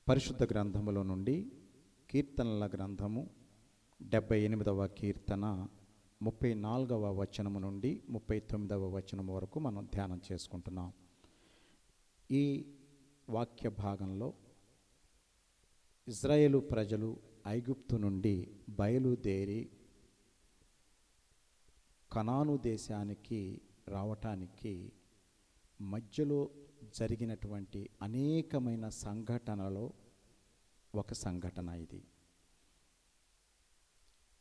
పరిశుద్ధ గ్రంథములో నుండి కీర్తనల గ్రంథము 78వ కీర్తన 34వ వచనము నుండి 39వ వచనము వరకు మనం ధ్యానం చేసుకుంటున్నాం. ఈ వాక్య భాగంలో ఇజ్రాయేలు ప్రజలు ఐగుప్తు నుండి బయలుదేరి కనాను దేశానికి రావటానికి మధ్యలో జరిగినటువంటి అనేకమైన సంఘటనలో ఒక సంఘటన ఇది.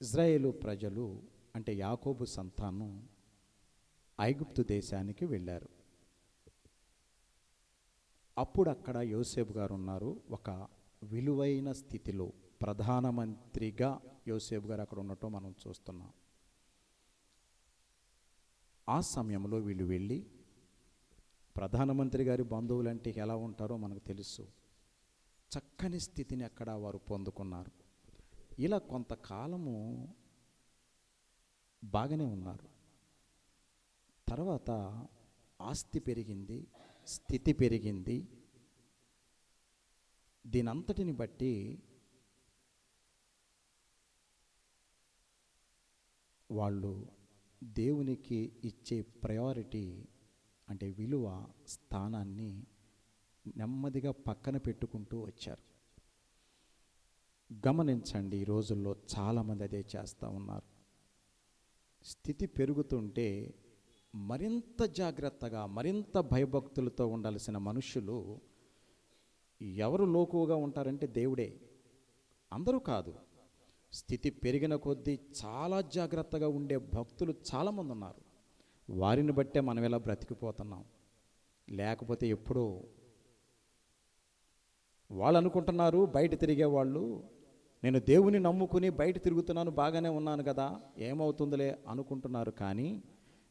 ఇజ్రాయేలు ప్రజలు అంటే యాకోబు సంతానం ఐగుప్తు దేశానికి వెళ్ళారు. అప్పుడు అక్కడ యోసేపు గారు ఉన్నారు. ఒక విలువైన స్థితిలో ప్రధానమంత్రిగా యోసేపు గారు అక్కడ ఉండటం మనం చూస్తున్నాం. ఆ సమయంలో వీళ్ళు వెళ్ళి, ప్రధానమంత్రి గారి బంధువులంటే ఎలా ఉంటారో మనకు తెలుసు, చక్కని స్థితిని అక్కడ వారు పొందుకున్నారు. ఇలా కొంతకాలము బాగానే ఉన్నారు. తర్వాత ఆస్తి పెరిగింది, స్థితి పెరిగింది. దీనంతటిని బట్టి వాళ్ళు దేవునికి ఇచ్చే ప్రయారిటీ అంటే విలువ స్థానాన్ని నెమ్మదిగా పక్కన పెట్టుకుంటూ వచ్చారు. గమనించండి, ఈ రోజుల్లో చాలామంది అదే చేస్తూ ఉన్నారు. స్థితి పెరుగుతుంటే మరింత జాగ్రత్తగా, మరింత భయభక్తులతో ఉండాల్సిన మనుషులు ఎవరు లోకువగా ఉంటారంటే దేవుడే. అందరూ కాదు. స్థితి పెరిగిన కొద్దీ చాలా జాగ్రత్తగా ఉండే భక్తులు చాలామంది ఉన్నారు. వారిని బట్టే మనం ఇలా బ్రతికిపోతున్నాం. లేకపోతే ఎప్పుడో వాళ్ళు అనుకుంటున్నారు, బయట తిరిగేవాళ్ళు, నేను దేవుని నమ్ముకుని బయట తిరుగుతున్నాను, బాగానే ఉన్నాను కదా, ఏమవుతుందిలే అనుకుంటున్నారు. కానీ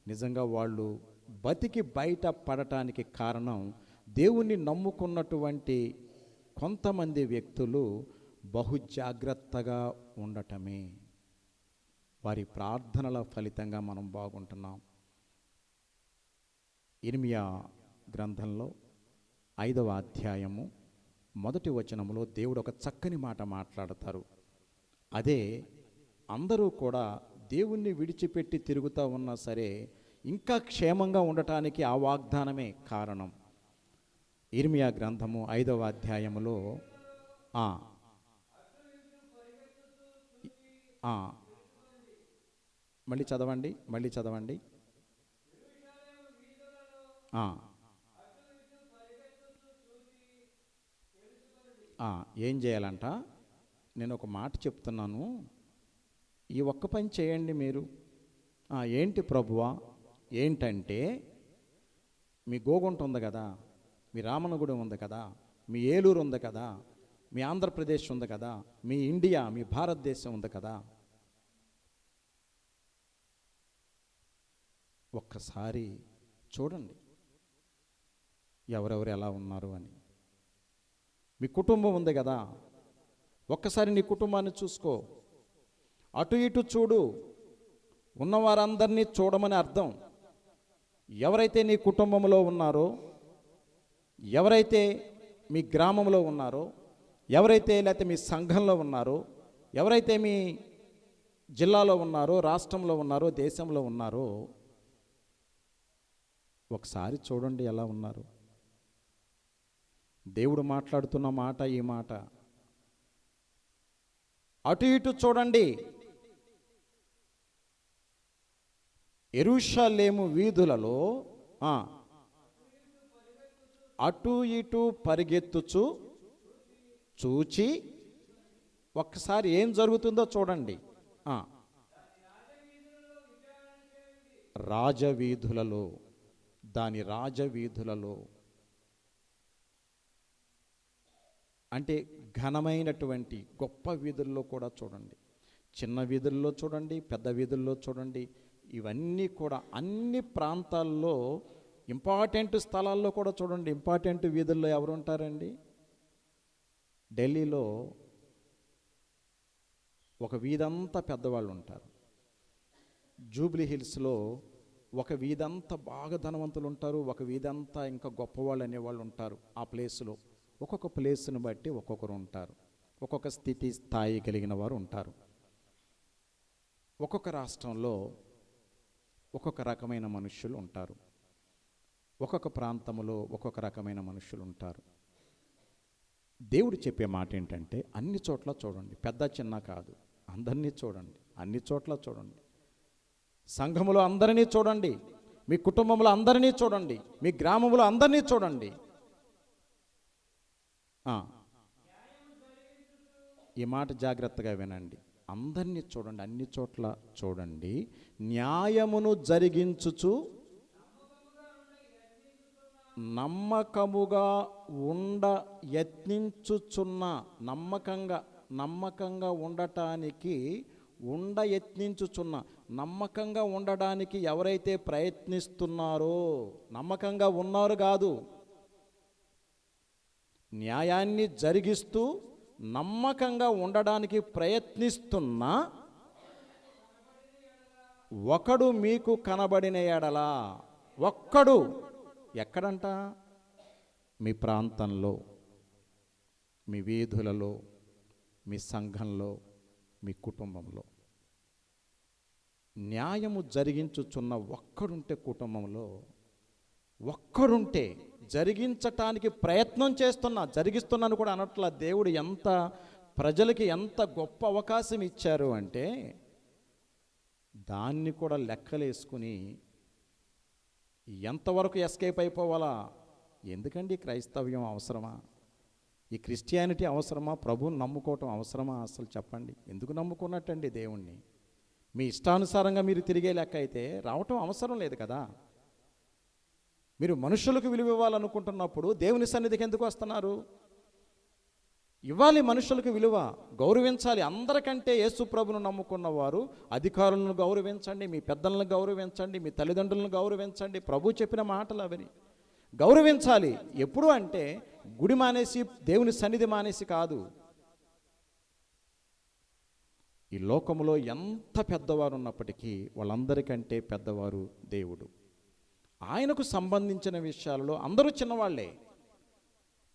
నిజంగా వాళ్ళు బతికి బయట పడటానికి కారణం దేవుణ్ణి నమ్ముకున్నటువంటి కొంతమంది వ్యక్తులు బహు జాగ్రత్తగా ఉండటమే. వారి ప్రార్థనల ఫలితంగా మనం బాగుంటున్నాం. ఇర్మియా గ్రంథంలో 5వ అధ్యాయము 1వ వచనములో దేవుడు ఒక చక్కని మాట మాట్లాడతారు. అదే అందరూ కూడా దేవుణ్ణి విడిచిపెట్టి తిరుగుతూ ఉన్నా సరే ఇంకా క్షేమంగా ఉండటానికి ఆ వాగ్దానమే కారణం. ఇర్మియా గ్రంథము 5వ అధ్యాయములో మళ్ళీ చదవండి. ఏం చేయాలంట? నేను ఒక మాట చెప్తున్నాను, ఈ ఒక్క పని చేయండి మీరు. ఏంటి ప్రభువా? ఏంటంటే, మీ గోగుంట ఉంది కదా, మీ రామన్నగూడెం ఉంది కదా, మీ ఏలూరు ఉంది కదా, మీ ఆంధ్రప్రదేశ్ ఉంది కదా, మీ ఇండియా, మీ భారతదేశం ఉంది కదా, ఒక్కసారి చూడండి ఎవరెవరు ఎలా ఉన్నారు అని. మీ కుటుంబం ఉంది కదా, ఒక్కసారి నీ కుటుంబాన్ని చూసుకో. అటు ఇటు చూడు. ఉన్నవారందరినీ చూడమని అర్థం. ఎవరైతే నీ కుటుంబంలో ఉన్నారో, ఎవరైతే మీ గ్రామంలో ఉన్నారో, ఎవరైతే లేకపోతే మీ సంఘంలో ఉన్నారో, ఎవరైతే మీ జిల్లాలో ఉన్నారో, రాష్ట్రంలో ఉన్నారో, దేశంలో ఉన్నారో, ఒకసారి చూడండి ఎలా ఉన్నారు. దేవుడు మాట్లాడుతున్న మాట ఈ మాట. అటు ఇటు చూడండి. యెరూషలేము వీధులలో అటు ఇటు పరిగెత్తుచు చూచి ఒక్కసారి ఏం జరుగుతుందో చూడండి. రాజవీధులలో, దాని రాజవీధులలో అంటే ఘనమైనటువంటి గొప్ప వీధుల్లో కూడా చూడండి. చిన్న వీధుల్లో చూడండి, పెద్ద వీధుల్లో చూడండి. ఇవన్నీ కూడా అన్ని ప్రాంతాల్లో ఇంపార్టెంట్ స్థలాల్లో కూడా చూడండి. ఇంపార్టెంట్ వీధుల్లో ఎవరు ఉంటారండి? ఢిల్లీలో ఒక వీధంతా పెద్దవాళ్ళు ఉంటారు. జూబ్లీ హిల్స్లో ఒక వీధంతా బాగా ధనవంతులు ఉంటారు, ఒక వీధంతా ఇంకా గొప్పవాళ్ళు అనేవాళ్ళు ఉంటారు ఆ ప్లేస్లో. ఒక్కొక్క ప్లేస్ని బట్టి ఒక్కొక్కరు ఉంటారు, ఒక్కొక్క స్థితి స్థాయి కలిగిన వారు ఉంటారు. ఒక్కొక్క రాష్ట్రంలో ఒక్కొక్క రకమైన మనుష్యులు ఉంటారు, ఒక్కొక్క ప్రాంతంలో ఒక్కొక్క రకమైన మనుష్యులు ఉంటారు. దేవుడు చెప్పే మాట ఏంటంటే అన్ని చోట్ల చూడండి, పెద్ద చిన్న కాదు, అందరినీ చూడండి, అన్ని చోట్ల చూడండి. సంఘములో అందరినీ చూడండి, మీ కుటుంబంలో అందరినీ చూడండి, మీ గ్రామంలో అందరినీ చూడండి. ఈ మాట జాగ్రత్తగా వినండి. అందరినీ చూడండి, అన్ని చోట్ల చూడండి. న్యాయమును జరిగించుచు నమ్మకముగా ఉండ యత్నించుచున్న, నమ్మకంగా ఉండటానికి నమ్మకంగా ఉండడానికి ఎవరైతే ప్రయత్నిస్తున్నారో, నమ్మకంగా ఉన్నారు కాదు, న్యాయాన్ని జరిగిస్తూ నమ్మకంగా ఉండడానికి ప్రయత్నిస్తున్న ఒకడు మీకు కనబడిన ఎడలా, ఒక్కడు ఎక్కడంట? మీ ప్రాంతంలో, మీ వీధులలో, మీ సంఘంలో, మీ కుటుంబంలో న్యాయము జరిగించుచున్న ఒక్కడుంటే, కుటుంబంలో ఒక్కడుంటే, జరిగించటానికి ప్రయత్నం జరిగిస్తున్నాను కూడా అనట్లా. దేవుడు ప్రజలకి ఎంత గొప్ప అవకాశం ఇచ్చారు అంటే దాన్ని కూడా లెక్కలేసుకుని ఎంతవరకు ఎస్కేప్ అయిపోవాలా? ఎందుకండి క్రైస్తవ్యం అవసరమా? ఈ క్రిస్టియానిటీ అవసరమా? ప్రభువుని నమ్ముకోవటం అవసరమా? అసలు చెప్పండి. ఎందుకు నమ్ముకున్నట్టండి దేవుణ్ణి? మీ ఇష్టానుసారంగా మీరు తిరిగే లెక్క అయితే రావటం అవసరం లేదు కదా. మీరు మనుషులకు విలువ ఇవ్వాలనుకుంటున్నప్పుడు దేవుని సన్నిధికి ఎందుకు వస్తున్నారు? ఇవ్వాలి, మనుషులకు విలువ, గౌరవించాలి. అందరికంటే యేసు ప్రభును నమ్ముకున్న వారు అధికారులను గౌరవించండి, మీ పెద్దలను గౌరవించండి, మీ తల్లిదండ్రులను గౌరవించండి. ప్రభు చెప్పిన మాటలు అవని గౌరవించాలి. ఎప్పుడు అంటే గుడి మానేసి, దేవుని సన్నిధి మానేసి కాదు. ఈ లోకంలో ఎంత పెద్దవారు ఉన్నప్పటికీ వాళ్ళందరికంటే పెద్దవారు దేవుడు. ఆయనకు సంబంధించిన విషయాలలో అందరూ చిన్నవాళ్లే.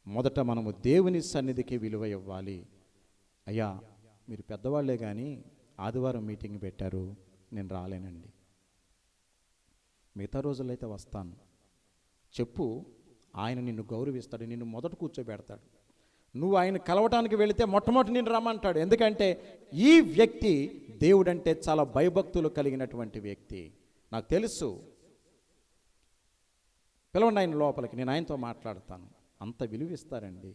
మొదట మనము దేవుని సన్నిధికి విలువ ఇవ్వాలి. అయ్యా, మీరు పెద్దవాళ్లే కానీ ఆదివారం మీటింగ్ పెట్టారు, నేను రాలేనండి, మిగతా రోజులైతే వస్తాను చెప్పు. ఆయన నిన్ను గౌరవిస్తాడు, నిన్ను మొదట కూర్చోబెడతాడు. నువ్వు ఆయన కలవటానికి వెళితే మొట్టమొదటి నిన్ను రమ్మంటాడు. ఎందుకంటే ఈ వ్యక్తి దేవుడంటే చాలా భయభక్తులు కలిగినటువంటి వ్యక్తి. నాకు తెలుసు, పిలవండి ఆయన లోపలికి, నేను ఆయనతో మాట్లాడతాను. అంత విలువిస్తారండి,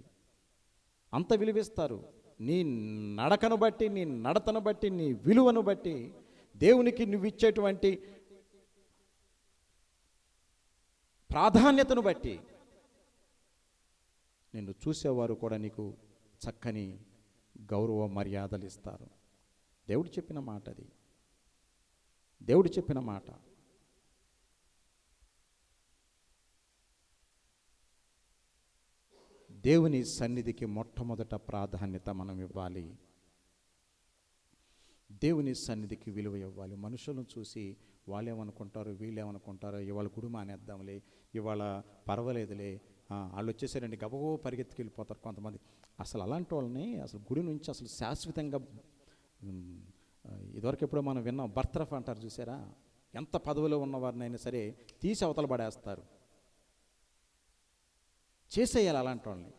అంత విలువిస్తారు. నీ నడకను బట్టి, నీ నడతను బట్టి, నీ విలువను బట్టి, దేవునికి నువ్వు ఇచ్చేటువంటి ప్రాధాన్యతను బట్టి నిన్ను చూసేవారు కూడా నీకు చక్కని గౌరవ మర్యాదలు ఇస్తారు. దేవుడు చెప్పిన మాట అది, దేవుడు చెప్పిన మాట. దేవుని సన్నిధికి మొట్టమొదట ప్రాధాన్యత మనం ఇవ్వాలి. దేవుని సన్నిధికి విలువ ఇవ్వాలి. మనుషులను చూసి వాళ్ళేమనుకుంటారు, వీళ్ళేమనుకుంటారు, ఇవాళ గుడి మానేద్దాంలే, ఇవాళ పర్వాలేదులే, వాళ్ళు వచ్చేసారండి గబగో పరిగెత్తుకు వెళ్ళిపోతారు కొంతమంది. అసలు అలాంటి వాళ్ళని అసలు గుడి నుంచి అసలు శాశ్వతంగా, ఇదివరకు ఎప్పుడో మనం విన్నాం, బర్తరఫ్ అంటారు చూసారా? ఎంత పదవిలో ఉన్నవారినైనా సరే తీసి అవతల పడేస్తారు, చేసేయాలి అలాంటి వాళ్ళని.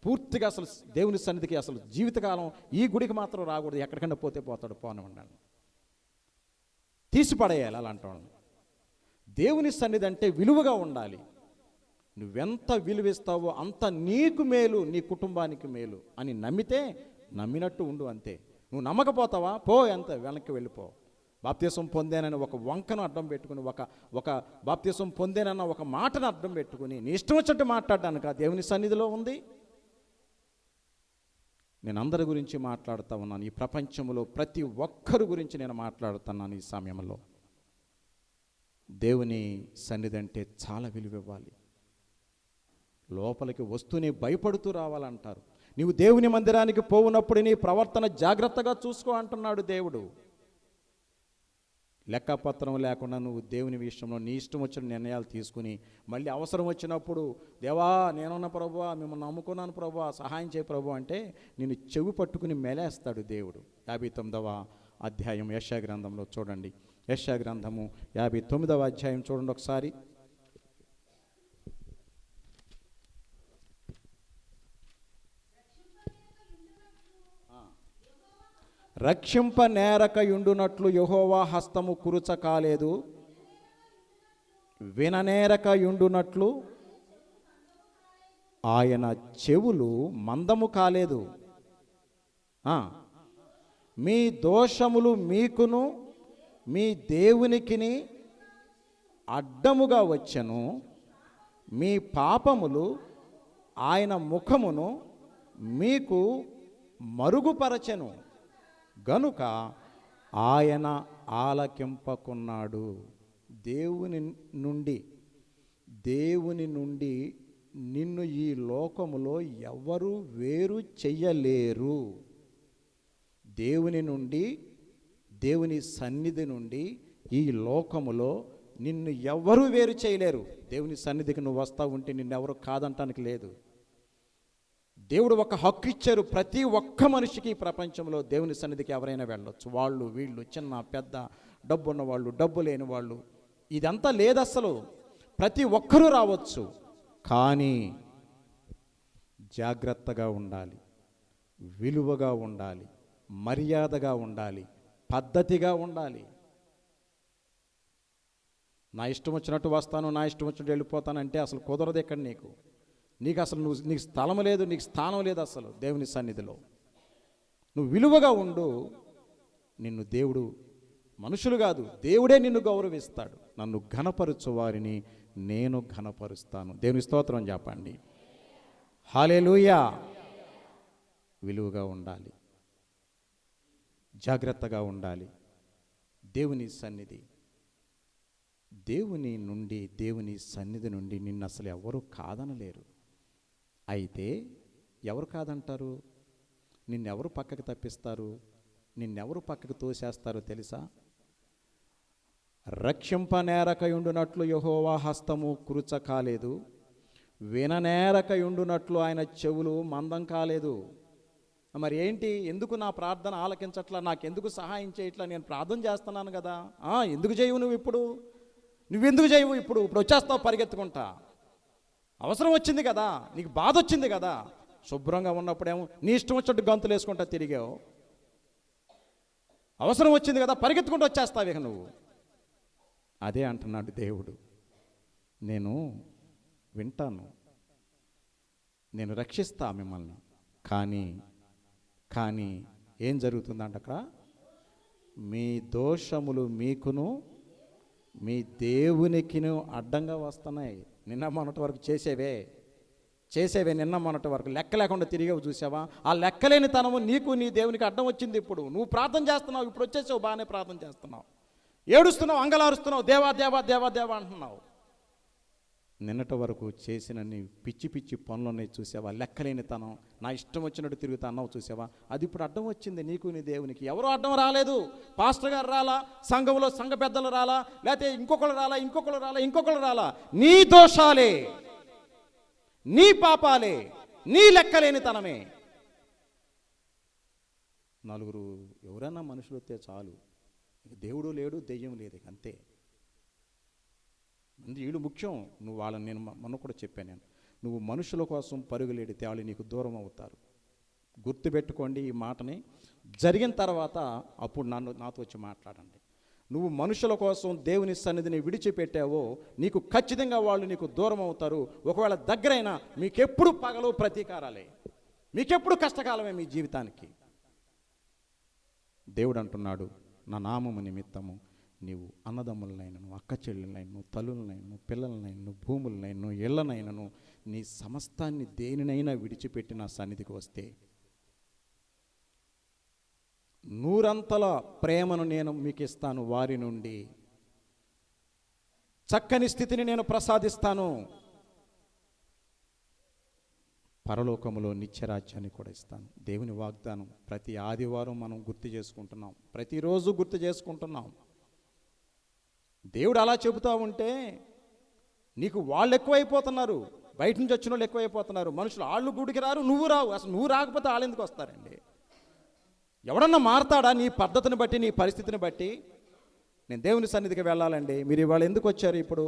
పూర్తిగా అసలు దేవుని సన్నిధికి అసలు జీవితకాలం ఈ గుడికి మాత్రం రాకూడదు, ఎక్కడికన్నా పోతాడు, పోనివ్వండి, తీసి పడేయాలి అలాంటి వాళ్ళని. దేవుని సన్నిధి అంటే విలువగా ఉండాలి. నువ్వెంత విలువిస్తావో అంత నీకు మేలు, నీ కుటుంబానికి మేలు అని నమ్మితే నమ్మినట్టు ఉండు, అంతే. నువ్వు నమ్మకపోతావా, పో, ఎంత వెనక్కి వెళ్ళిపో. బాప్తిసం పొందేనని ఒక వంకను అడ్డం పెట్టుకుని, ఒక బాప్తిసం పొందేనన్న ఒక మాటను అడ్డం పెట్టుకుని నీ ఇష్టం వచ్చినట్టు మాట్లాడడానికి ఆ దేవుని సన్నిధిలో ఉంది. నేను అందరి గురించి మాట్లాడుతూ ఉన్నాను. ఈ ప్రపంచంలో ప్రతి ఒక్కరి గురించి నేను మాట్లాడుతున్నాను ఈ సమయంలో. దేవుని సన్నిధి అంటే చాలా విలువ ఇవ్వాలి. లోపలికి వస్తూనే భయపడుతూ రావాలంటారు. నీవు దేవుని మందిరానికి పోవునప్పుడు నీ ప్రవర్తన జాగ్రత్తగా చూసుకో అంటున్నాడు దేవుడు. లెక్కపత్రం లేకుండా నువ్వు దేవుని విషయంలో నీ ఇష్టం వచ్చిన నిర్ణయాలు తీసుకుని మళ్ళీ అవసరం వచ్చినప్పుడు దేవా నేనున్న ప్రభువా మిమ్మల్ని నమ్ముకున్నాను ప్రభువా సహాయం చేయ ప్రభు అంటే నేను చెవి పట్టుకుని మెలేస్తాడు దేవుడు. 59వ అధ్యాయం యెషయా గ్రంథంలో చూడండి. యెషయా గ్రంథము 59వ అధ్యాయం చూడండి ఒకసారి. రక్షింప నేరకయుండునట్లు యెహోవా హస్తము కురుచ కాలేదు, విననేరకయుండునట్లు ఆయన చెవులు మందము కాలేదు. మీ దోషములు మీకును మీ దేవునికిని అడ్డముగా వచ్చెను, మీ పాపములు ఆయన ముఖమును మీకు మరుగుపరచెను గనుక ఆయన ఆలకింపకున్నాడు. దేవుని నుండి నిన్ను ఈ లోకములో ఎవరు వేరు చెయ్యలేరు. దేవుని సన్నిధి నుండి ఈ లోకములో నిన్ను ఎవరు వేరు చేయలేరు. దేవుని సన్నిధికి నువ్వు వస్తా ఉంటే నిన్నెవరు కాదంటానికి లేదు. దేవుడు ఒక హక్కు ఇచ్చారు. ప్రతి ఒక్క మనిషికి ఈ ప్రపంచంలో దేవుని సన్నిధికి ఎవరైనా వెళ్ళొచ్చు. వాళ్ళు వీళ్ళు చిన్న పెద్ద, డబ్బు ఉన్న వాళ్ళు, డబ్బు లేని వాళ్ళు, ఇదంతా లేదు అసలు. ప్రతి ఒక్కరూ రావచ్చు. కానీ జాగ్రత్తగా ఉండాలి, విలువగా ఉండాలి, మర్యాదగా ఉండాలి, పద్ధతిగా ఉండాలి. నా ఇష్టం వచ్చినట్టు వస్తాను, నా ఇష్టం వచ్చినట్టు వెళ్ళిపోతానంటే అసలు కుదరదు. ఇక్కడ నీకు అసలు నీకు స్థలం లేదు, నీకు స్థానం లేదు అసలు దేవుని సన్నిధిలో. నువ్వు విలువగా ఉండు. నిన్ను దేవుడు, మనుషులు కాదు దేవుడే నిన్ను గౌరవిస్తాడు. నన్ను ఘనపరచు వారిని నేను ఘనపరుస్తాను. దేవుని స్తోత్రం చెప్పండి. హల్లెలూయా. విలువగా ఉండాలి, జాగ్రత్తగా ఉండాలి. దేవుని సన్నిధి, దేవుని సన్నిధి నుండి నిన్ను అసలు ఎవరు కాదనలేరు. అయితే ఎవరు కాదంటారు? నిన్నెవరు పక్కకు తప్పిస్తారు? నిన్నెవరు పక్కకు తోసేస్తారో తెలుసా? రక్షింపనేరకయుండునట్లు యెహోవా హస్తము కురుచ కాలేదు, విననేరకయుండునట్లు ఆయన చెవులు మందం కాలేదు. మరి ఏంటి? ఎందుకు నా ప్రార్థన ఆలకించట్లా? నాకెందుకు సహాయం చేయట్లా? నేను ప్రార్థన చేస్తున్నాను కదా. ఎందుకు చేయవు నువ్వు? నువ్వెందుకు చేయవు? ఇప్పుడు వచ్చేస్తావు పరిగెత్తుకుంటా. అవసరం వచ్చింది కదా, నీకు బాధ వచ్చింది కదా. శుభ్రంగా ఉన్నప్పుడేమో నీ ఇష్టం వచ్చినట్టు గంతులు వేసుకుంటా తిరిగావు. అవసరం వచ్చింది కదా, పరిగెత్తుకుంటూ వచ్చేస్తావు ఇక నువ్వు. అదే అంటున్నాడు దేవుడు, నేను వింటాను, నేను రక్షిస్తా మిమ్మల్ని. కానీ ఏం జరుగుతుందంట అక్కడ? మీ దోషములు మీకును మీ దేవునికిను అడ్డంగా వస్తున్నాయి. నిన్న మొన్నటి వరకు చేసేవే నిన్న మొన్నటి వరకు లెక్క లేకుండా తిరిగావు చూసావా? ఆ లెక్కలేని తనము నీకు నీ దేవునికి అడ్డం వచ్చింది. ఇప్పుడు నువ్వు ప్రార్థన చేస్తున్నావు, ఇప్పుడు వచ్చేసావు, బాగానే ప్రార్థన చేస్తున్నావు, ఏడుస్తున్నావు, అంగలారుస్తున్నావు, దేవా దేవా దేవా దేవా అంటున్నావు. నిన్నటి వరకు చేసిన నీ పిచ్చి పిచ్చి పనులున్నాయి చూసావా? లెక్కలేని తనం, నా ఇష్టం వచ్చినట్టు తిరుగుతా అన్నావు చూసావా? అది ఇప్పుడు అడ్డం వచ్చింది నీకు నీ దేవునికి. ఎవరో అడ్డం రాలేదు. పాస్టర్ గారు రాలా, సంఘంలో సంఘ పెద్దలు రాలా, లేకపోతే ఇంకొకరు రాలా. నీ దోషాలే, నీ పాపాలే, నీ లెక్కలేని తనమే. నలుగురు ఎవరైనా మనుషులు వస్తే చాలు, దేవుడు లేడు, దెయ్యం లేదు, అంతే. వీళ్ళు ముఖ్యం. నువ్వు వాళ్ళని, నేను మొన్న కూడా చెప్పాను, నువ్వు మనుషుల కోసం పరుగులేడితే వాళ్ళు నీకు దూరం అవుతారు. గుర్తుపెట్టుకోండి ఈ మాటని. జరిగిన తర్వాత అప్పుడు నాతో వచ్చి మాట్లాడండి. నువ్వు మనుషుల కోసం దేవుని సన్నిధిని విడిచిపెట్టావో నీకు ఖచ్చితంగా వాళ్ళు నీకు దూరం అవుతారు. ఒకవేళ దగ్గరైనా మీకెప్పుడు పగలు ప్రతీకారాలే, మీకెప్పుడు కష్టకాలమే మీ జీవితానికి. దేవుడు అంటున్నాడు, నా నామము నిమిత్తము నీవు అన్నదమ్ములనైనను, అక్క చెల్లెలనైనను, తల్లులనైనను, పిల్లలనైనను, భూములనైనను, ఇళ్లనైనను, నీ సమస్తాన్ని దేనినైనా విడిచిపెట్టి నా సన్నిధికి వస్తే నూరంతల ప్రేమను నేను మీకు ఇస్తాను. వారి నుండి చక్కని స్థితిని నేను ప్రసాదిస్తాను. పరలోకములో నిత్యరాజ్యాన్ని కూడా ఇస్తాను. దేవుని వాగ్దానం ప్రతి ఆదివారం మనం గుర్తు చేసుకుంటున్నాం, ప్రతిరోజు గుర్తు చేసుకుంటున్నాం. దేవుడు అలా చెబుతూ ఉంటే నీకు వాళ్ళు ఎక్కువైపోతున్నారు, బయట నుంచి వచ్చిన వాళ్ళు ఎక్కువైపోతున్నారు. మనుషులు వాళ్ళు గుడికి రారు, నువ్వు రావు. అసలు నువ్వు రాకపోతే వాళ్ళు ఎందుకు వస్తారండి? ఎవడన్నా మారతాడా నీ పద్ధతిని బట్టి, నీ పరిస్థితిని బట్టి? నేను దేవుని సన్నిధికి వెళ్ళాలండి, మీరు ఇవాళ ఎందుకు వచ్చారు ఇప్పుడు?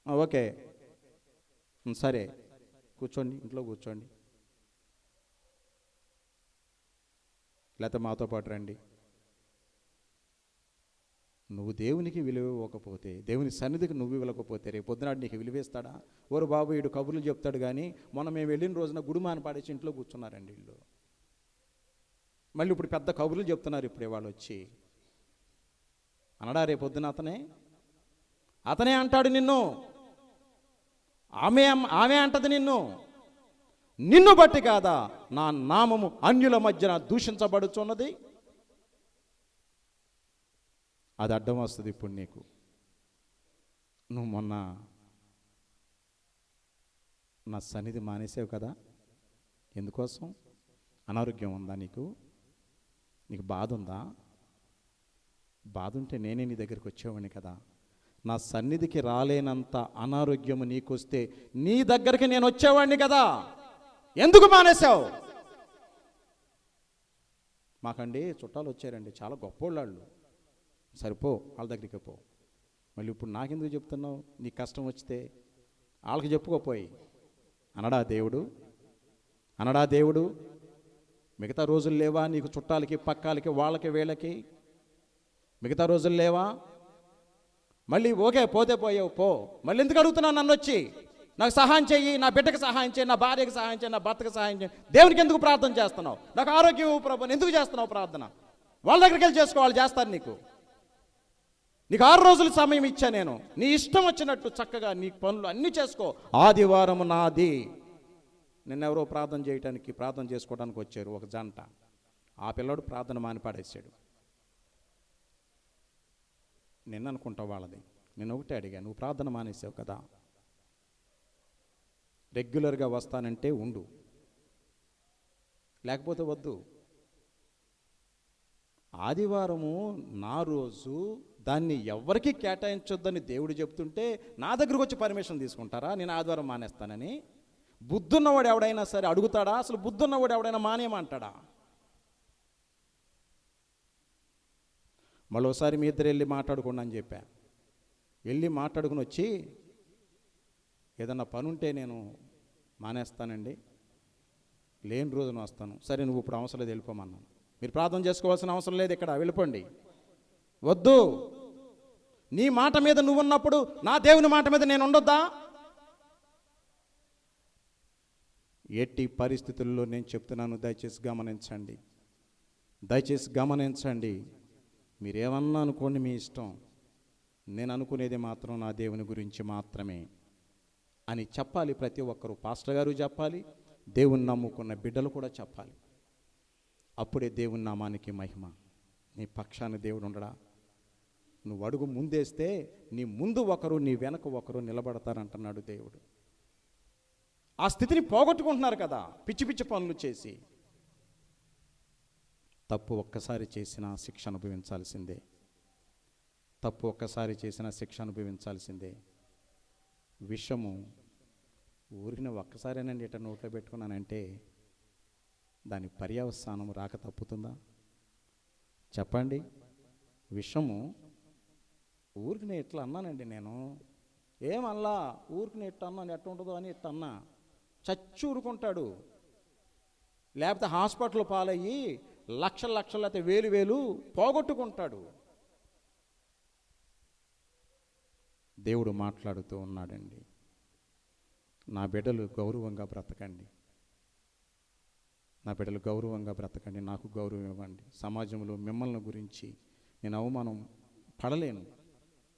ఓకే సరే కూర్చోండి, ఇంట్లో కూర్చోండి, లేకపోతే మాతో పాటు రండి. నువ్వు దేవునికి విలువ ఇవ్వకపోతే, దేవుని సన్నిధికి నువ్వు ఇవ్వకపోతే రేపు పొద్దునాడు నీకు విలువేస్తాడా? ఓరు బాబు వీడు కబుర్లు చెప్తాడు కానీ మొన్న మేము వెళ్ళిన రోజున గుడిమాన పాడేసి ఇంట్లో కూర్చున్నారండి వీళ్ళు. మళ్ళీ ఇప్పుడు పెద్ద కబుర్లు చెప్తున్నారు ఇప్పుడే వాళ్ళు వచ్చి. అనడా రేపు పొద్దున అతనే అంటాడు నిన్ను, ఆమె అంటది నిన్ను బట్టి కాదా నా నామము అన్యుల మధ్యన దూషించబడుచున్నది? అది అడ్డం వస్తుంది ఇప్పుడు నీకు. నువ్వు మొన్న నా సన్నిధి మానేసావు కదా, ఎందుకోసం? అనారోగ్యం ఉందా నీకు? నీకు బాధ ఉందా? బాధ ఉంటే నేనే నీ దగ్గరికి వచ్చేవాడిని కదా. నా సన్నిధికి రాలేనంత అనారోగ్యము నీకొస్తే నీ దగ్గరికి నేను వచ్చేవాడిని కదా. ఎందుకు మానేశావు? మాకండి చుట్టాలు వచ్చారండి, చాలా గొప్పోళ్ళు. సరిపో, వాళ్ళ దగ్గరికి పో. మళ్ళీ ఇప్పుడు నాకెందుకు చెప్తున్నావు? నీ కష్టం వచ్చితే వాళ్ళకి చెప్పుకోపోయి. అనడా దేవుడు మిగతా రోజులు లేవా నీకు? చుట్టాలకి, పక్కాలకి, వాళ్ళకి, వీళ్ళకి మిగతా రోజులు లేవా? మళ్ళీ ఓకే పోతే పోయావు పో. మళ్ళీ ఎందుకు అడుగుతున్నావు నన్ను వచ్చి? నాకు సహాయం చెయ్యి, నా బిడ్డకు సహాయం చేయి, నా భార్యకి సహాయం చేయి, నా భర్తకు సహాయం చేయి. దేవునికి ఎందుకు ప్రార్థన చేస్తున్నావు? నాకు ఆరోగ్యం ఇవ్వు ప్రభుని ఎందుకు చేస్తున్నావు ప్రార్థన? వాళ్ళ దగ్గరికి వెళ్ళి చేసుకో, వాళ్ళు చేస్తారు. నీకు 6 రోజులు సమయం ఇచ్చా నేను. నీ ఇష్టం వచ్చినట్టు చక్కగా నీ పనులు అన్నీ చేసుకో. ఆదివారం నాది. నిన్నెవరో ప్రార్థన చేసుకోవడానికి వచ్చారు ఒక జంట. ఆ పిల్లడు ప్రార్థన మానిపాడేశాడు. నిన్న అనుకుంటావు వాళ్ళది. నేను ఒకటే అడిగా, నువ్వు ప్రార్థన మానేసావు కదా, రెగ్యులర్గా వస్తానంటే ఉండు, లేకపోతే వద్దు. ఆదివారము నా రోజు, దాన్ని ఎవరికి కేటాయించొద్దని దేవుడు చెప్తుంటే నా దగ్గరకు వచ్చి పర్మిషన్ తీసుకుంటారా నేను ఆదివారం మానేస్తానని? బుద్ధున్నవాడు ఎవడైనా సరే అడుగుతాడా? అసలు బుద్ధున్నవాడు ఎవడైనా మానేయమంటాడా? మరోసారి మీ ఇద్దరు వెళ్ళి మాట్లాడుకోండి అని చెప్పా. వెళ్ళి మాట్లాడుకుని వచ్చి, ఏదన్నా పని ఉంటే నేను మానేస్తానండి, లేని రోజున వస్తాను. సరే నువ్వు ఇప్పుడు అవసరం లేదు, వెళ్ళిపోమన్నాను. మీరు ప్రార్థన చేసుకోవాల్సిన అవసరం లేదు, ఇక్కడ వెళ్ళిపోండి. వద్దు. నీ మాట మీద నువ్వు ఉన్నప్పుడు నా దేవుని మాట మీద నేను ఉండొద్దా? ఎట్టి పరిస్థితుల్లో నేను చెప్తున్నాను, దయచేసి గమనించండి. మీరేమన్నా అనుకోండి, మీ ఇష్టం. నేను అనుకునేది మాత్రం నా దేవుని గురించి మాత్రమే అని చెప్పాలి ప్రతి ఒక్కరూ. పాస్టర్ గారు చెప్పాలి, దేవుని నమ్ముకున్న బిడ్డలు కూడా చెప్పాలి. అప్పుడే దేవుని నామానికి మహిమ. నీ పక్షాన దేవుడు ఉండడా? నువ్వు అడుగు ముందేస్తే నీ ముందు ఒకరు, నీ వెనక ఒకరు నిలబడతారంటున్నాడు దేవుడు. ఆ స్థితిని పోగొట్టుకుంటున్నారు కదా పిచ్చి పిచ్చి పనులు చేసి. తప్పు ఒక్కసారి చేసినా శిక్ష అనుభవించాల్సిందే. విషము ఊరిన ఒక్కసారేనండి ఇట్లా నోట్లో పెట్టుకున్నానంటే దాని పర్యవసానం రాక తప్పుతుందా? చెప్పండి. విషము ఊరికినే ఇట్లా అన్నానండి నేను, ఏమల్లా ఊరికినే ఇట్లా అన్నాను, ఎట్లా ఉంటుందో అని ఇట్లా అన్నా, చచ్చి ఊరుకుంటాడు. లేకపోతే హాస్పిటల్ పాలయ్యి లక్షలు లేకపోతే వేలు పోగొట్టుకుంటాడు. దేవుడు మాట్లాడుతూ ఉన్నాడండి, నా బిడ్డలు గౌరవంగా బ్రతకండి, నాకు గౌరవం ఇవ్వండి. సమాజంలో మిమ్మల్ని గురించి నేను అవమానం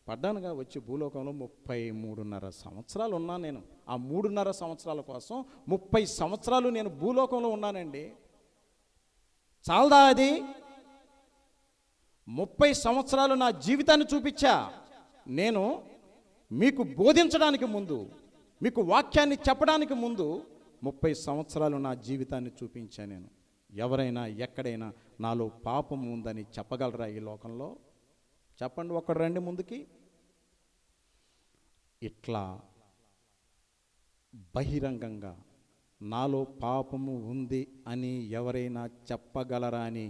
పడ్డానుగా. వచ్చి భూలోకంలో 33.5 సంవత్సరాలు ఉన్నాను నేను. ఆ 3.5 సంవత్సరాల కోసం 30 సంవత్సరాలు నేను భూలోకంలో ఉన్నానండి. చాలదా అది? 30 సంవత్సరాలు నా జీవితాన్ని చూపించా. నేను మీకు బోధించడానికి ముందు, మీకు వాక్యాన్ని చెప్పడానికి ముందు 30 సంవత్సరాలు నా జీవితాన్ని చూపించా నేను. ఎవరైనా ఎక్కడైనా నాలో పాపం ఉందని చెప్పగలరా ఈ లోకంలో? చెప్పండి, ఒక్కడు రండి ముందుకి. ఇట్లా బహిరంగంగా నాలో పాపము ఉంది అని ఎవరైనా చెప్పగలరా అని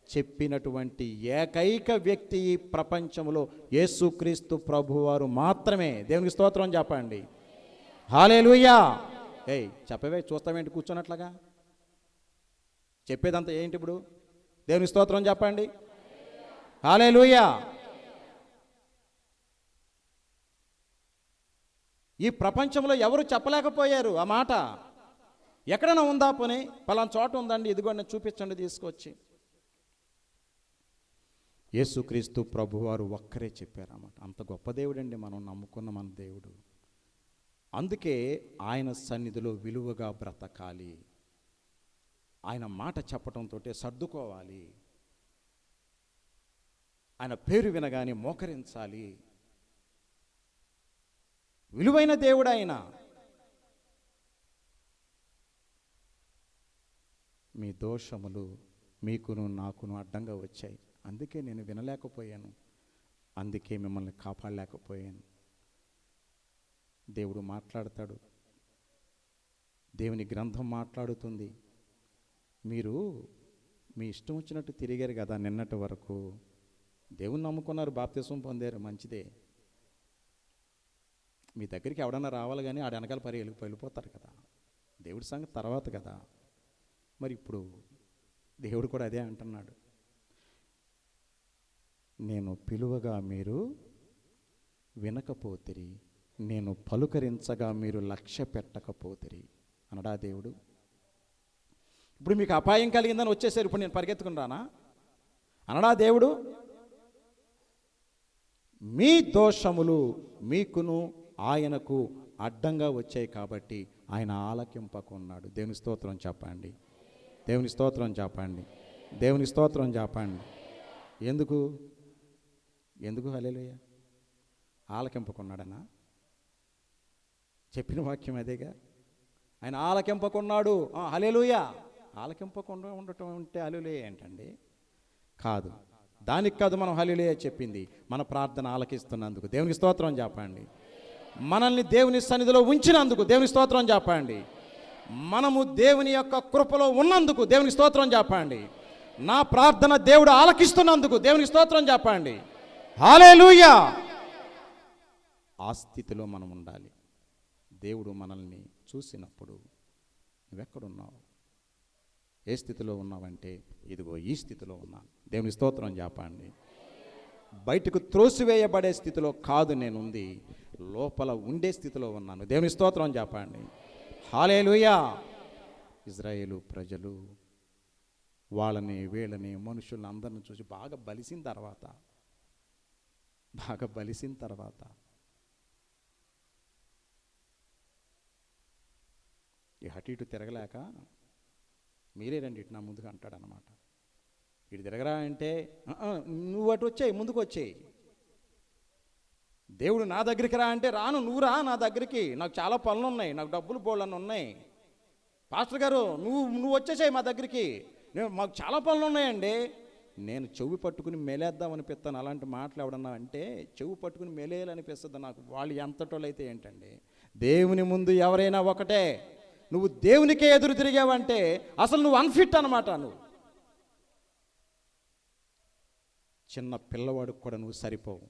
చెప్పినటువంటి ఏకైక వ్యక్తి ఈ ప్రపంచంలో యేసుక్రీస్తు ప్రభువారు మాత్రమే. దేవునికి స్తోత్రం చెప్పండి. హల్లెలూయా. ఏయ్ చెప్పవే, చూస్తామేంటి కూర్చున్నట్లుగా? చెప్పేదంతా ఏంటి ఇప్పుడు? దేవునికి స్తోత్రం చెప్పండి. హల్లెలూయా. ఈ ప్రపంచంలో ఎవరు చెప్పలేకపోయారు ఆ మాట. ఎక్కడైనా ఉందా? పోనీ పలానా చోట ఉందండి, ఇదిగోండి చూపించండి తీసుకొచ్చి. యేసుక్రీస్తు ప్రభువారు ఒక్కరే చెప్పారన్నమాట. అంత గొప్ప దేవుడండి మనం నమ్ముకున్న మన దేవుడు. అందుకే ఆయన సన్నిధిలో విలువగా బ్రతకాలి. ఆయన మాట చెప్పడంతో సర్దుకోవాలి. ఆయన పేరు వినగానే మోకరించాలి. విలువైన దేవుడు ఆయన. మీ దోషములు మీకును నాకును అడ్డంగా వచ్చాయి, అందుకే నేను వినలేకపోయాను, అందుకే మిమ్మల్ని కాపాడలేకపోయాను. దేవుడు మాట్లాడతాడు, దేవుని గ్రంథం మాట్లాడుతుంది. మీరు మీ ఇష్టం వచ్చినట్టు తిరిగారు కదా నిన్నటి వరకు. దేవుని నమ్ముకున్నారు, బాప్తిసం పొందారు, మంచిదే. మీ దగ్గరికి ఎవడన్నా రావాలి కానీ ఆడ వెనకాల వెళ్ళిపోతారు కదా. దేవుడి సంగతి తర్వాత కదా. మరి ఇప్పుడు దేవుడు కూడా అదే అంటున్నాడు, నేను పిలువగా మీరు వినకపోతిరి, నేను పలుకరించగా మీరు లక్ష్య పెట్టకపోతిరి అనడా దేవుడు. ఇప్పుడు మీకు అపాయం కలిగిందని వచ్చేసారు, ఇప్పుడు నేను పరిగెత్తుకుని రానా అనడా దేవుడు. మీ దోషములు మీకును ఆయనకు అడ్డంగా వచ్చాయి కాబట్టి ఆయన ఆలకింపకున్నాడు. దేవుని స్తోత్రం చెప్పండి. దేవుని స్తోత్రం చెప్పండి. దేవుని స్తోత్రం చెప్పండి. ఎందుకు ఎందుకు హల్లెలూయా? ఆలకింపకున్నాడనా? చెప్పిన వాక్యం అదేగా. ఆయన ఆలకింపకున్నాడు. హల్లెలూయా. ఆలకింపకుండా ఉండటం అంటే హల్లెలూయా ఏంటండి? కాదు, దానికి కాదు మనం హల్లెలూయా చెప్పింది. మన ప్రార్థన ఆలకిస్తున్నందుకు దేవునికి స్తోత్రం చెప్పండి. మనల్ని దేవుని సన్నిధిలో ఉంచినందుకు దేవుని స్తోత్రం చెప్పండి. మనము దేవుని యొక్క కృపలో ఉన్నందుకు దేవుని స్తోత్రం చెప్పండి. నా ప్రార్థన దేవుడు ఆలకిస్తున్నందుకు దేవునికి స్తోత్రం చెప్పండి. హల్లెలూయా. ఆ స్థితిలో మనం ఉండాలి. దేవుడు మనల్ని చూసినప్పుడు నువ్వెక్కడున్నావు, ఏ స్థితిలో ఉన్నావంటే ఇదిగో ఈ స్థితిలో ఉన్నాను. దేవుని స్తోత్రం చెప్పండి. బయటకు త్రోసివేయబడే స్థితిలో కాదు నేనుంది, లోపల ఉండే స్థితిలో ఉన్నాను. దేవుని స్తోత్రం చెప్పండి. హల్లెలూయా. ఇజ్రాయేలు ప్రజలు వాళ్ళని వీళ్ళని మనుషులను అందరిని చూసి బాగా బలిసిన తర్వాత ఈ అటు ఇటు తిరగలేక మీరే రండి ఇటు నా ముందుకు అంటాడనమాట. ఇటు తిరగరా అంటే నువ్వు అటు వచ్చేయి, ముందుకు వచ్చేయి. దేవుడు నా దగ్గరికి రా అంటే రాను, నువ్వు రా నా దగ్గరికి, నాకు చాలా పనులు ఉన్నాయి, నాకు డబ్బులు బోళ్ళని ఉన్నాయి. పాస్టర్ గారు నువ్వు వచ్చేసాయి మా దగ్గరికి, మాకు చాలా పనులు ఉన్నాయండి. నేను చెవి పట్టుకుని మెలేద్దామనిపిస్తాను. అలాంటి మాటలు ఎవడన్నా అంటే చెవి పట్టుకుని మెలేయాలనిపిస్తుంది నాకు. వాళ్ళు ఎంతటోళ్ళు అయితే ఏంటండి, దేవుని ముందు ఎవరైనా ఒకటే. నువ్వు దేవునికే ఎదురు తిరిగావంటే అసలు నువ్వు అన్ఫిట్ అనమాట. నువ్వు చిన్న పిల్లవాడికి కూడా నువ్వు సరిపోవు.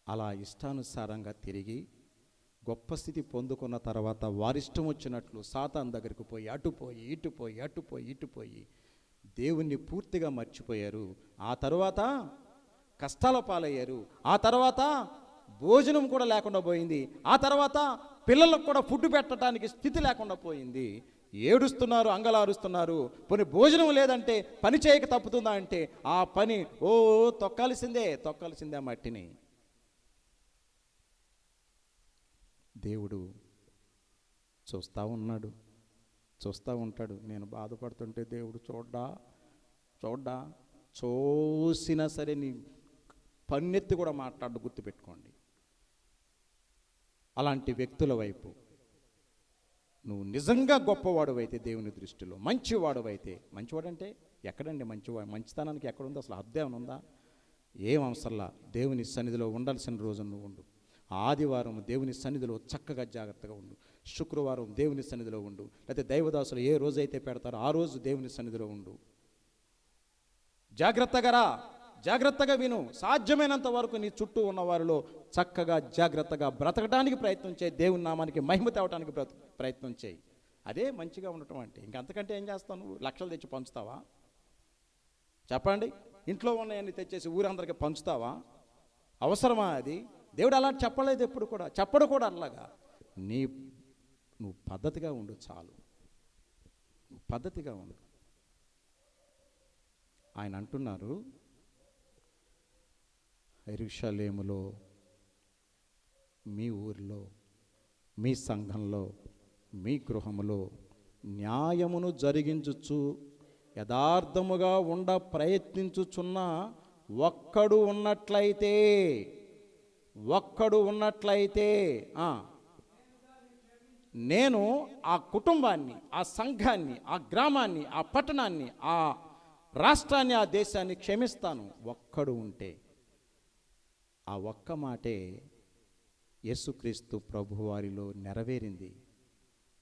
అలా ఇష్టానుసారంగా తిరిగి గొప్ప స్థితి పొందుకున్న తర్వాత వారిష్టం వచ్చినట్లు సాతాను దగ్గరికి పోయి అటుపోయి దేవుణ్ణి పూర్తిగా మర్చిపోయారు. ఆ తర్వాత కష్టాల పాలయ్యారు. ఆ తర్వాత భోజనం కూడా లేకుండా పోయింది. ఆ తర్వాత పిల్లలకు కూడా ఫుడ్ పెట్టడానికి స్థితి లేకుండా పోయింది. ఏడుస్తున్నారు, అంగలారుస్తున్నారు. పోనీ భోజనం లేదంటే పని చేయక తప్పుతుందా అంటే ఆ పని తొక్కాల్సిందే ఆ మట్టిని. దేవుడు చూస్తూ ఉంటాడు. నేను బాధపడుతుంటే దేవుడు చూడ్డా చూసినా సరే నీ పన్నెత్తి కూడా మాట్లాడు, గుర్తుపెట్టుకోండి. అలాంటి వ్యక్తుల వైపు నువ్వు నిజంగా గొప్పవాడు అయితే దేవుని దృష్టిలో మంచివాడు అయితే, మంచివాడంటే ఎక్కడండి మంచితనానికి ఎక్కడుంది? అసలు హద్దు ఏమైనా ఉందా? ఏం అవసరంలా, దేవుని సన్నిధిలో ఉండాల్సిన రోజు నువ్వు ఉండు. ఆదివారం దేవుని సన్నిధిలో చక్కగా జాగ్రత్తగా ఉండు. శుక్రవారం దేవుని సన్నిధిలో ఉండు. లేకపోతే దైవదాసులు ఏ రోజైతే పెడతారో ఆ రోజు దేవుని సన్నిధిలో ఉండు. జాగ్రత్తగా రా, జాగ్రత్తగా విను. సాధ్యమైనంత వరకు నీ చుట్టూ ఉన్న వారిలో చక్కగా జాగ్రత్తగా బ్రతకడానికి ప్రయత్నం చేయి. దేవుని నామానికి మహిమ తేవడానికి ప్రయత్నం చేయి. అదే మంచిగా ఉండటం అంటే. ఇంకంతకంటే ఏం చేస్తావు? నువ్వు లక్షలు తెచ్చి పంచుతావా? చెప్పండి. ఇంట్లో ఉన్నాయన్ని తెచ్చేసి ఊరందరికీ పంచుతావా? అవసరమా అది? దేవుడు అలాంటి చెప్పలేదు, ఎప్పుడు కూడా చెప్పడు కూడా అలాగా. నువ్వు పద్ధతిగా ఉండు చాలు. నువ్వు పద్ధతిగా ఉండు. ఆయన అంటున్నారు, యెరూషలేములో, మీ ఊరిలో, మీ సంఘంలో, మీ గృహములో న్యాయమును జరిగించుచు యథార్థముగా ఉండ ప్రయత్నించుచున్న ఒక్కడు ఉన్నట్లయితే నేను ఆ కుటుంబాన్ని, ఆ సంఘాన్ని, ఆ గ్రామాన్ని, ఆ పట్టణాన్ని, ఆ రాష్ట్రాన్ని, ఆ దేశాన్ని క్షమిస్తాను. ఒక్కడు ఉంటే. ఆ ఒక్క మాటే యేసుక్రీస్తు ప్రభువారిలో నెరవేరింది.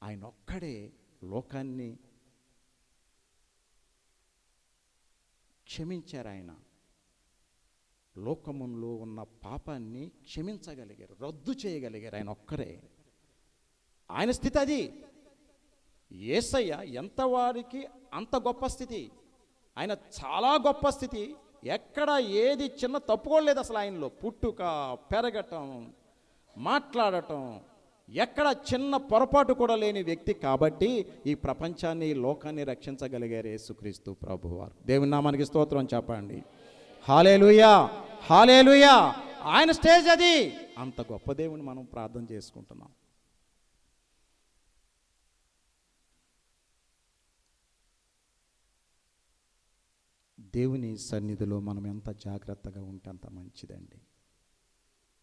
ఆయన ఒక్కడే లోకాన్ని క్షమించారు. ఆయన లోకములో ఉన్న పాపాన్ని క్షమించగలిగారు, రద్దు చేయగలిగారు. ఆయన ఒక్కరే. ఆయన స్థితి అది. యేసయ్య ఎంత వారికి అంత గొప్ప స్థితి. ఆయన చాలా గొప్ప స్థితి. ఎక్కడ ఏది చిన్న తప్పుకోలేదు అసలు ఆయనలో. పుట్టుక, పెరగటం, మాట్లాడటం, ఎక్కడ చిన్న పొరపాటు కూడా లేని వ్యక్తి. కాబట్టి ఈ ప్రపంచాన్ని, ఈ లోకాన్ని రక్షించగలిగారు యేసుక్రీస్తు ప్రభువారు. దేవుని నామానికి స్తోత్రం చెప్పండి. హల్లెలూయా, హల్లెలూయా. ఆయన స్టేజ్ అది. అంత గొప్ప దేవుని మనం ప్రార్థన చేసుకుంటున్నాం. దేవుని సన్నిధిలో మనం ఎంత జాగ్రత్తగా ఉంటే అంత మంచిదండి.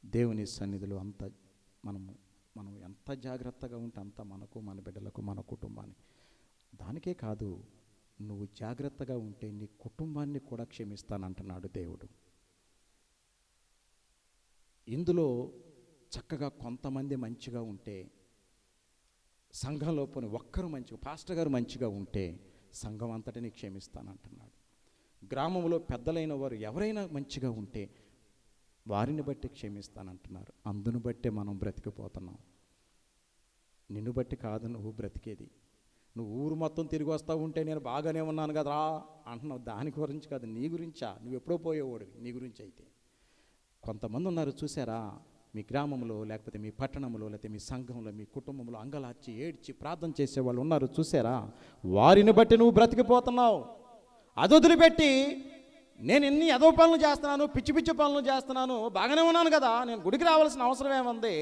దేవుని సన్నిధిలో మనం ఎంత జాగ్రత్తగా ఉంటే అంత మనకు, మన బిడ్డలకు, మన కుటుంబానికి. దానికే కాదు, నువ్వు జాగ్రత్తగా ఉంటే నీ కుటుంబాన్ని కూడా క్షమిస్తానంటున్నాడు దేవుడు. ఇందులో చక్కగా కొంతమంది మంచిగా ఉంటే, సంఘంలో పోనీ ఒక్కరు మంచిగా, పాస్టర్ గారు మంచిగా ఉంటే సంఘం అంతటిని క్షమిస్తానంటున్నాడు. గ్రామంలో పెద్దలైన వారు ఎవరైనా మంచిగా ఉంటే వారిని బట్టి క్షమిస్తానంటున్నారు. అందును బట్టే మనం బ్రతికిపోతున్నాం. నిన్ను బట్టి కాదు నువ్వు బ్రతికేది. నువ్వు ఊరు మొత్తం తిరిగి వస్తూ ఉంటే నేను బాగానే ఉన్నాను కదరా అంటున్నావు. దాని గురించి కాదు, నీ గురించా. నువ్వు ఎప్పుడో పోయేవాడివి. నీ గురించి అయితే కొంతమంది ఉన్నారు చూసారా, మీ గ్రామంలో, లేకపోతే మీ పట్టణంలో, లేకపోతే మీ సంఘంలో, మీ కుటుంబంలో అంగలార్చి ఏడ్చి ప్రార్థన చేసేవాళ్ళు ఉన్నారు చూసారా. వారిని బట్టి నువ్వు బ్రతికిపోతున్నావు. అది వదిలిపెట్టి నేను ఎన్ని ఎదవ పనులు చేస్తున్నాను, పిచ్చి పిచ్చి పనులు చేస్తున్నాను, బాగానే ఉన్నాను కదా, నేను గుడికి రావాల్సిన అవసరం ఏముంది,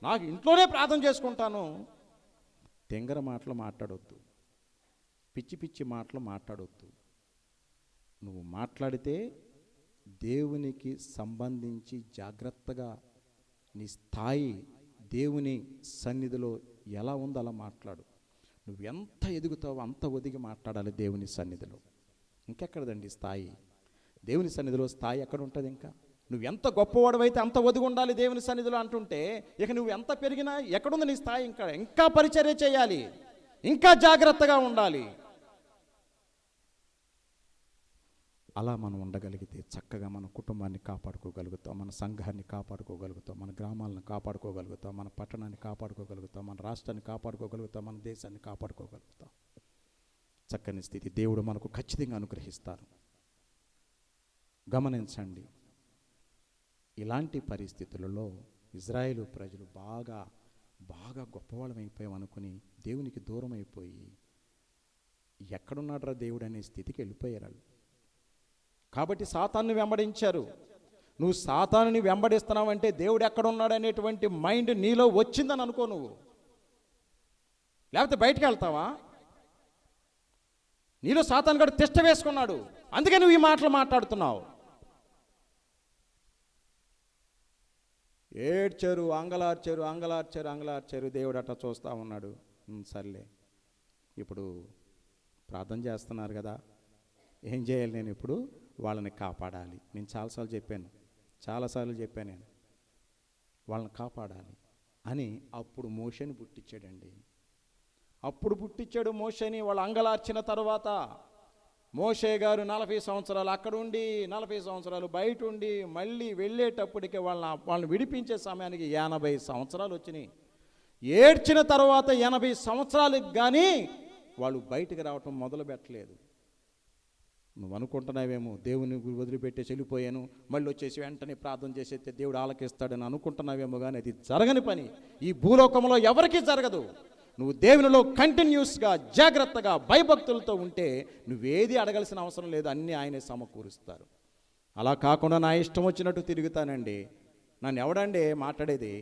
నాకు ఇంట్లోనే ప్రార్థన చేసుకుంటాను. తెంగర మాటలు మాట్లాడొద్దు, పిచ్చి పిచ్చి మాటలు మాట్లాడొద్దు. నువ్వు మాట్లాడితే దేవునికి సంబంధించి జాగ్రత్తగా నీ స్థాయి దేవుని సన్నిధిలో ఎలా ఉందో అలా మాట్లాడు. నువ్వు ఎంత ఎదుగుతావో అంత ఒదిగి మాట్లాడాలి దేవుని సన్నిధిలో. ఇంకెక్కడదండి స్థాయి? దేవుని సన్నిధిలో స్థాయి ఎక్కడ ఉంటుంది? ఇంకా నువ్వు ఎంత గొప్పవాడవైతే అంత ఒదిగి ఉండాలి దేవుని సన్నిధిలో అంటుంటే, ఇక నువ్వు ఎంత పెరిగినా ఎక్కడుంది నీ స్థాయి? ఇంకా పరిచర్య చేయాలి, ఇంకా జాగ్రత్తగా ఉండాలి. అలా మనం ఉండగలిగితే చక్కగా మన కుటుంబాన్ని కాపాడుకోగలుగుతాం, మన సంఘాన్ని కాపాడుకోగలుగుతాం, మన గ్రామాలను కాపాడుకోగలుగుతాం, మన పట్టణాన్ని కాపాడుకోగలుగుతాం, మన రాష్ట్రాన్ని కాపాడుకోగలుగుతాం, మన దేశాన్ని కాపాడుకోగలుగుతాం. చక్కని స్థితి దేవుడు మనకు ఖచ్చితంగా అనుగ్రహిస్తారు. గమనించండి, ఇలాంటి పరిస్థితులలో ఇజ్రాయేలు ప్రజలు బాగా బాగా గొప్పవాళ్ళం అయిపోయాం అనుకుని దేవునికి దూరం అయిపోయి ఎక్కడున్నాడరా దేవుడు అనే స్థితికి వెళ్ళిపోయారు. కాబట్టి సాతాన్ని వెంబడించారు. నువ్వు సాతానుని వెంబడిస్తున్నావంటే దేవుడు ఎక్కడున్నాడు అనేటువంటి మైండ్ నీలో వచ్చిందని అనుకో నువ్వు. లేకపోతే బయటికి వెళ్తావా? నీలో సాతాను గడు తిష్ట వేసుకున్నాడు, అందుకే నువ్వు ఈ మాటలు మాట్లాడుతున్నావు. ఏడ్చారు, అంగలార్చారు. దేవుడు అట్లా చూస్తూ ఉన్నాడు. సర్లే, ఇప్పుడు ప్రార్థన చేస్తున్నారు కదా, ఏం చేయాలి? నేను ఇప్పుడు వాళ్ళని కాపాడాలి. నేను చాలాసార్లు చెప్పాను నేను, వాళ్ళని కాపాడాలి అని అప్పుడు మోషేని పుట్టించాడండి. అప్పుడు పుట్టించాడు మోషేని. వాళ్ళు అంగలార్చిన తర్వాత మోషే గారు 40 సంవత్సరాలు అక్కడ ఉండి 40 సంవత్సరాలు బయట ఉండి మళ్ళీ వెళ్ళేటప్పటికే వాళ్ళని విడిపించే సమయానికి 80 సంవత్సరాలు వచ్చినాయి. ఏడ్చిన తర్వాత 80 సంవత్సరాలకు కానీ వాళ్ళు బయటికి రావటం మొదలు పెట్టలేదు. నువ్వు అనుకుంటున్నావేమో దేవుని వదిలిపెట్టేసి వెళ్ళిపోయాను, మళ్ళీ వచ్చేసి వెంటనే ప్రార్థన చేసేస్తే దేవుడు ఆలకిస్తాడని అనుకుంటున్నావేమో, కానీ అది జరగని పని. ఈ భూలోకంలో ఎవరికీ జరగదు. నువ్వు దేవునిలో కంటిన్యూస్గా జాగ్రత్తగా భయభక్తులతో ఉంటే నువ్వేది అడగాల్సిన అవసరం లేదు, అన్నీ ఆయనే సమకూరుస్తారు. అలా కాకుండా నా ఇష్టం వచ్చినట్టు తిరుగుతానండి, నన్ను ఎవడండి మాట్లాడేది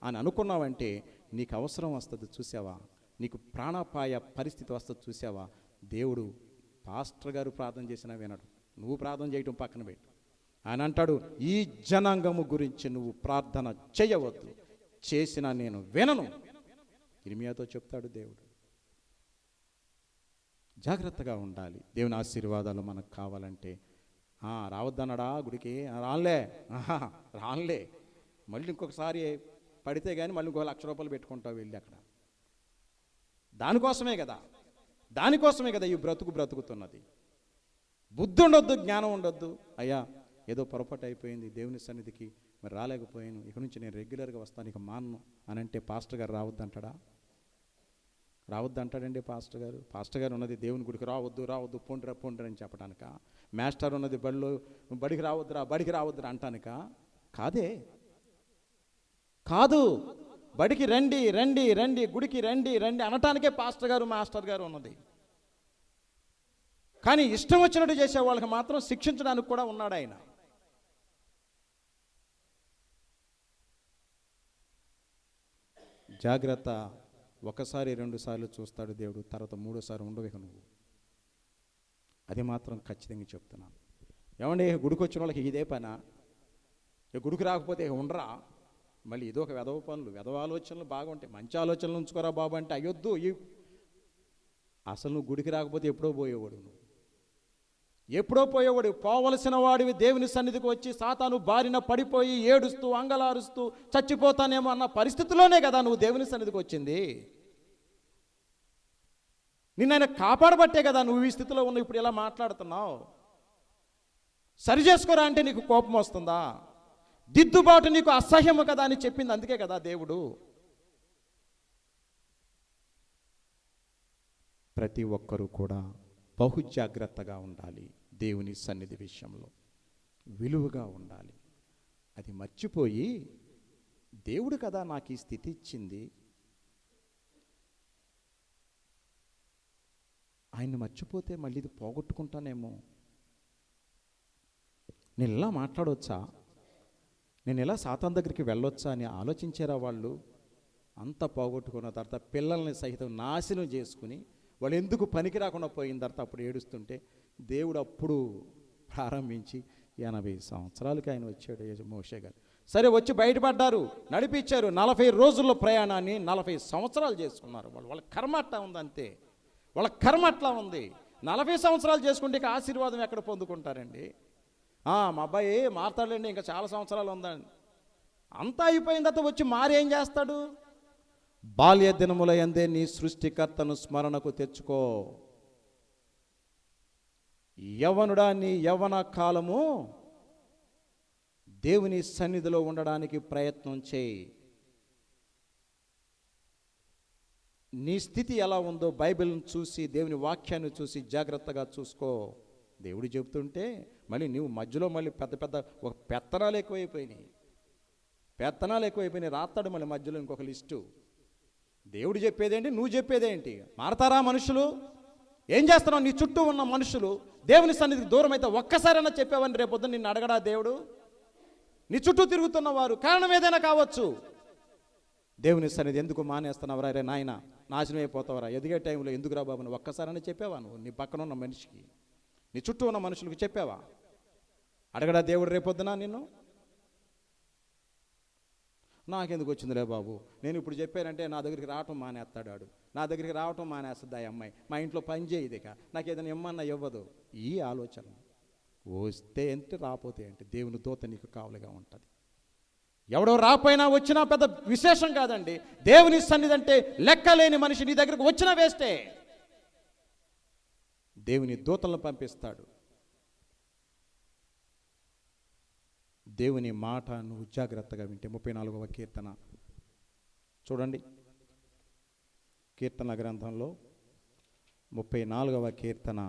అని అనుకున్నావంటే నీకు అవసరం వస్తుంది చూసావా, నీకు ప్రాణాపాయ పరిస్థితి వస్తుంది చూసావా. దేవుడు పాస్టర్ గారు ప్రార్థన చేసినా వినడు, నువ్వు ప్రార్థన చేయటం పక్కన పెట్టు. ఆయన అంటాడు, ఈ జనాంగము గురించి నువ్వు ప్రార్థన చేయవద్దు, చేసినా నేను వినను. ఇర్మియాతో చెప్తాడు దేవుడు. జాగ్రత్తగా ఉండాలి. దేవుని ఆశీర్వాదాలు మనకు కావాలంటే రావద్దన్నాడా గుడికి, రానులే మళ్ళీ ఇంకొకసారి పడితే కానీ మళ్ళీ ఇంకో 1,00,000 రూపాయలు పెట్టుకుంటావు వెళ్ళి అక్కడ. దానికోసమే కదా ఈ బ్రతుకుతున్నది. బుద్ధి ఉండొద్దు, జ్ఞానం ఉండొద్దు. అయ్యా ఏదో పొరపాటు అయిపోయింది, దేవుని సన్నిధికి మరి రాలేకపోయాను, ఇక నుంచి నేను రెగ్యులర్గా వస్తాను, ఇక మాన్ను అని అంటే పాస్టర్ గారు రావద్దంటాడండి పాస్టర్ గారు ఉన్నది దేవుని గుడికి రావద్దు పొండ్ర అని చెప్పడానిక? మాస్టర్ ఉన్నది బడికి రావద్దురా అంటానిక? కాదు, బడికి రండి గుడికి రండి అనటానికే మాస్టర్ గారు ఉన్నది. కానీ ఇష్టం వచ్చినట్టు చేసే వాళ్ళకి మాత్రం శిక్షించడానికి కూడా ఉన్నాడు ఆయన. జాగ్రత్త. ఒకసారి 2 సార్లు చూస్తాడు దేవుడు, తర్వాత 3సారి ఉండవు ఇక నువ్వు. అది మాత్రం ఖచ్చితంగా చెప్తున్నాను. ఏమంటే గుడికి వచ్చిన వాళ్ళకి ఇదే పనా? గుడికి రాకపోతే ఉండరా? మళ్ళీ ఇదొక వెధవ పనులు, వెధవ ఆలోచనలు బాగుంటాయి. మంచి ఆలోచనలు ఉంచుకోరా బాబు అంటే అయ్యొద్దు. అసలు నువ్వు గుడికి రాకపోతే ఎప్పుడో పోయేవాడు, పోవలసిన వాడివి దేవుని సన్నిధికి వచ్చి సాతాను బారిన పడిపోయి ఏడుస్తూ అంగలారుస్తూ చచ్చిపోతానేమో అన్న పరిస్థితిలోనే కదా నువ్వు దేవుని సన్నిధికి వచ్చింది. నిన్న కాపాడబట్టే కదా నువ్వు ఈ స్థితిలో ఉన్నావు. ఇప్పుడు ఇలా మాట్లాడుతున్నావు. సరి చేసుకోరా అంటే నీకు కోపం వస్తుందా? దిద్దుబాటు నీకు అసహ్యము కదా అని చెప్పింది అందుకే కదా దేవుడు. ప్రతి ఒక్కరూ కూడా బహు జాగ్రత్తగా ఉండాలి. దేవుని సన్నిధి విషయంలో విలువగా ఉండాలి. అది మర్చిపోయి దేవుడు కదా నాకు ఈ స్థితి ఇచ్చింది, ఆయన్ని మర్చిపోతే మళ్ళీ ఇది పోగొట్టుకుంటానేమో, నేను ఇలా మాట్లాడవచ్చా, నేను ఇలా సాతాను దగ్గరికి వెళ్ళొచ్చా అని ఆలోచించారా వాళ్ళు? అంతా పోగొట్టుకున్న తర్వాత పిల్లల్ని సహితం నాశనం చేసుకుని వాళ్ళు ఎందుకు పనికి రాకుండా పోయిన తర్వాత అప్పుడు ఏడుస్తుంటే దేవుడు అప్పుడు ప్రారంభించి 80 సంవత్సరాలకి ఆయన వచ్చాడు మోషే గారు. సరే వచ్చి బయటపడ్డారు, నడిపించారు. 40 రోజుల్లో ప్రయాణాన్ని 40 సంవత్సరాలు చేసుకున్నారు. వాళ్ళ కర్మ అట్లా ఉంది, అంతే. వాళ్ళ కర్మ అట్లా ఉంది. 40 సంవత్సరాలు చేసుకుంటే ఇక ఆశీర్వాదం ఎక్కడ పొందుకుంటారండి? మా అబ్బాయి మారతాడండి, ఇంకా చాలా సంవత్సరాలు ఉందండి. అంతా అయిపోయిన తర్వాత వచ్చి మారేం చేస్తాడు? బాల్య దినముల యందే నీ సృష్టికర్తను స్మరణకు తెచ్చుకో. యవ్వనుడా, నీ యవ్వన కాలము దేవుని సన్నిధిలో ఉండడానికి ప్రయత్నం చేయి. నీ స్థితి ఎలా ఉందో బైబిల్ని చూసి దేవుని వాక్యాన్ని చూసి జాగ్రత్తగా చూసుకో. దేవుడు చెబుతుంటే మళ్ళీ నువ్వు మధ్యలో మళ్ళీ పెద్ద ఒక పెత్తనాలు ఎక్కువైపోయినాయి. రాస్తాడు మళ్ళీ మధ్యలో ఇంకొక లిస్టు. దేవుడు చెప్పేదేంటి, నువ్వు చెప్పేదేంటి? మారతారా మనుషులు? ఏం చేస్తున్నావు? నీ చుట్టూ ఉన్న మనుషులు దేవుని సన్నిధికి దూరం అయితే ఒక్కసారైనా చెప్పావని రేపొద్దున నిన్ను అడగడా దేవుడు? నీ చుట్టూ తిరుగుతున్నవారు కారణం ఏదైనా కావచ్చు. దేవుని సన్నిధి ఎందుకు మానేస్తున్నావురా? రే నాయన, నాశనం అయిపోతావరా, ఎదిగే టైంలో ఎందుకురా బాబు నువ్వు ఒక్కసారైనా చెప్పావా? నువ్వు నీ పక్కన ఉన్న మనిషికి, నీ చుట్టూ ఉన్న మనుషులకు చెప్పావా? అడగడా దేవుడు రేపొద్దున నిన్ను? నాకెందుకు వచ్చిందిలే బాబు, నేను ఇప్పుడు చెప్పానంటే నా దగ్గరికి రావటం మానేస్తాడు, నా దగ్గరికి రావటం మానేస్తుంది ఆ అమ్మాయి, మా ఇంట్లో పని చేయదిక, నాకు ఏదైనా ఇమ్మన్నా ఇవ్వదు. ఈ ఆలోచన వస్తే ఏంటి, రాపోతే ఏంటి, దేవుని దూత నీకు కావలిగా ఉంటుంది. ఎవడో రాపోయినా వచ్చినా పెద్ద విశేషం కాదండి. దేవుని సన్నిధి అంటే లెక్కలేని మనిషి నీ దగ్గరకు వచ్చినా వేస్తే దేవుని దూతలను పంపిస్తాడు. దేవుని మాట నువ్వు జాగ్రత్తగా వింటే 34వ కీర్తన చూడండి. కీర్తన గ్రంథంలో 34వ కీర్తన.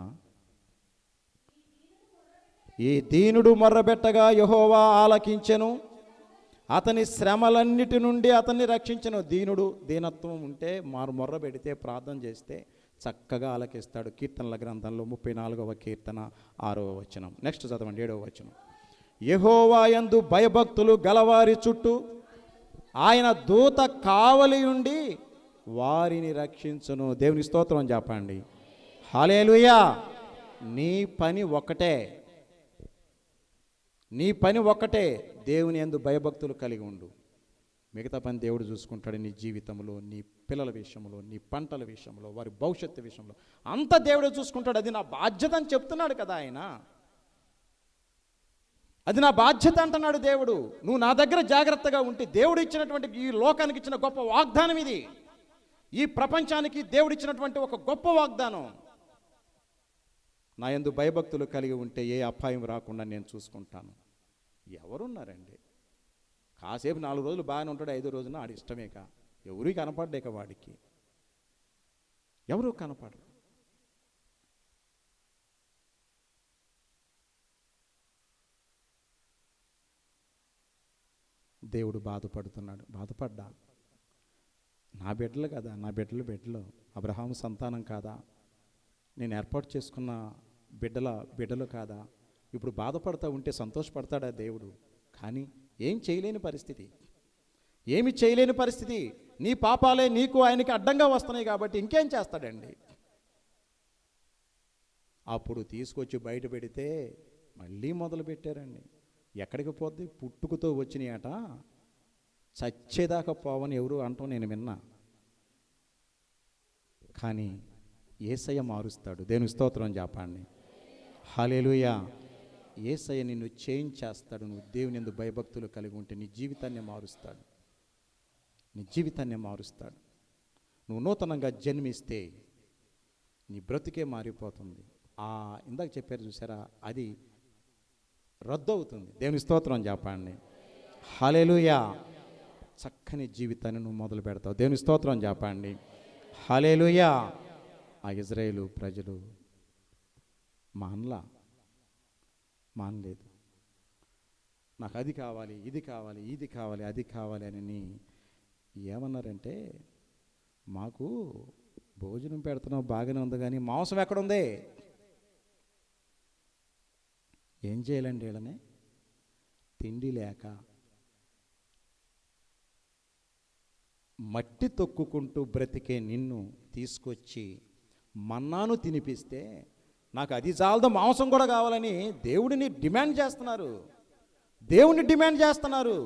ఈ దీనుడు మొర్రబెట్టగా యెహోవా ఆలకించెను, అతని శ్రమలన్నిటి నుండి అతన్ని రక్షించెను. దీనుడు దీనత్వం ఉంటే మొర్ర పెడితే ప్రార్థన చేస్తే చక్కగా ఆలకిస్తాడు. కీర్తనల గ్రంథంలో 34వ కీర్తన 6వ వచనం. నెక్స్ట్ చదవండి 7వ వచనం. యెహోవా యందు భయభక్తులు గలవారి చుట్టూ ఆయన దూత కావలి ఉండి వారిని రక్షించును. దేవుని స్తోత్రం చెప్పండి. హల్లెలూయా. నీ పని ఒక్కటే, నీ పని ఒక్కటే, దేవుని యందు భయభక్తులు కలిగి ఉండు. మిగతా పని దేవుడు చూసుకుంటాడు. నీ జీవితంలో, నీ పిల్లల విషయంలో, నీ పంటల విషయంలో, వారి భవిష్యత్తు విషయంలో అంతా దేవుడే చూసుకుంటాడు. అది నా బాధ్యత అని చెప్తున్నాడు కదా ఆయన. అది నా బాధ్యత అంటున్నాడు దేవుడు. నువ్వు నా దగ్గర జాగ్రత్తగా ఉంటే దేవుడు ఇచ్చినటువంటి, ఈ లోకానికి ఇచ్చిన గొప్ప వాగ్దానం ఇది. ఈ ప్రపంచానికి దేవుడు ఇచ్చినటువంటి ఒక గొప్ప వాగ్దానం. నా యందు భయభక్తులు కలిగి ఉంటే ఏ అపాయం రాకుండా నేను చూసుకుంటాను. ఎవరున్నారండి? కాసేపు 4 రోజులు బాగానే ఉంటాడు, 5వ రోజున ఆడి ఇష్టమేక. ఎవరు కనపడ్డాక వాడికి ఎవరు కనపడరు. దేవుడు బాధపడుతున్నాడు. బాధపడ్డా, నా బిడ్డలు కదా, నా బిడ్డలు అబ్రహాము సంతానం కాదా, నేను ఏర్పాటు చేసుకున్న బిడ్డలు కాదా? ఇప్పుడు బాధపడతా ఉంటే సంతోషపడతాడా దేవుడు? కానీ ఏం చేయలేని పరిస్థితి, ఏమి చేయలేని పరిస్థితి. నీ పాపాలే నీకు ఆయనకి అడ్డంగా వస్తున్నాయి కాబట్టి ఇంకేం చేస్తాడండి? అప్పుడు తీసుకొచ్చి బయట పెడితే మళ్ళీ మొదలు పెట్టారండి. ఎక్కడికి పోద్ది? పుట్టుకతో వచ్చినాయట, చచ్చేదాకా పోవని ఎవరు అంటాం నేను విన్నా. కానీ యేసయ్య మారుస్తాడు. దేవుని స్తోత్రం చెప్పండి. హల్లెలూయా. యేసయ్య నిన్ను చేంజ్ చేస్తాడు. నువ్వు దేవుని యందు భయభక్తులు కలిగి ఉంటే నీ జీవితాన్ని మారుస్తాడు, నీ జీవితాన్ని మారుస్తాడు. నువ్వు నూతనంగా జన్మిస్తే నీ బ్రతికే మారిపోతుంది. ఇందాక చెప్పారు చూసారా, అది రద్దు అవుతుంది. దేవుని స్తోత్రం చెప్పండి. హల్లెలూయా. చక్కని జీవితాన్ని నువ్వు మొదలు పెడతావు. దేవుని స్తోత్రం చెప్పండి. హల్లెలూయా. ఆ ఇజ్రాయేలు ప్రజలు మానలేదు. నాకు అది కావాలి, ఇది కావాలి, అది కావాలి అని ఏమన్నారంటే, మాకు భోజనం పెడుతున్నావు బాగానే ఉంది కానీ మాంసం ఎక్కడుంది? ఏం చేయాలండి వీళ్ళని? తిండి లేక మట్టి తొక్కుకుంటూ బ్రతికే నిన్ను తీసుకొచ్చి మన్నాను తినిపిస్తే నాకు అది చాలదు, మాంసం కూడా కావాలని దేవుడిని డిమాండ్ చేస్తున్నారు. దేవుని డిమాండ్ చేస్తున్నారు.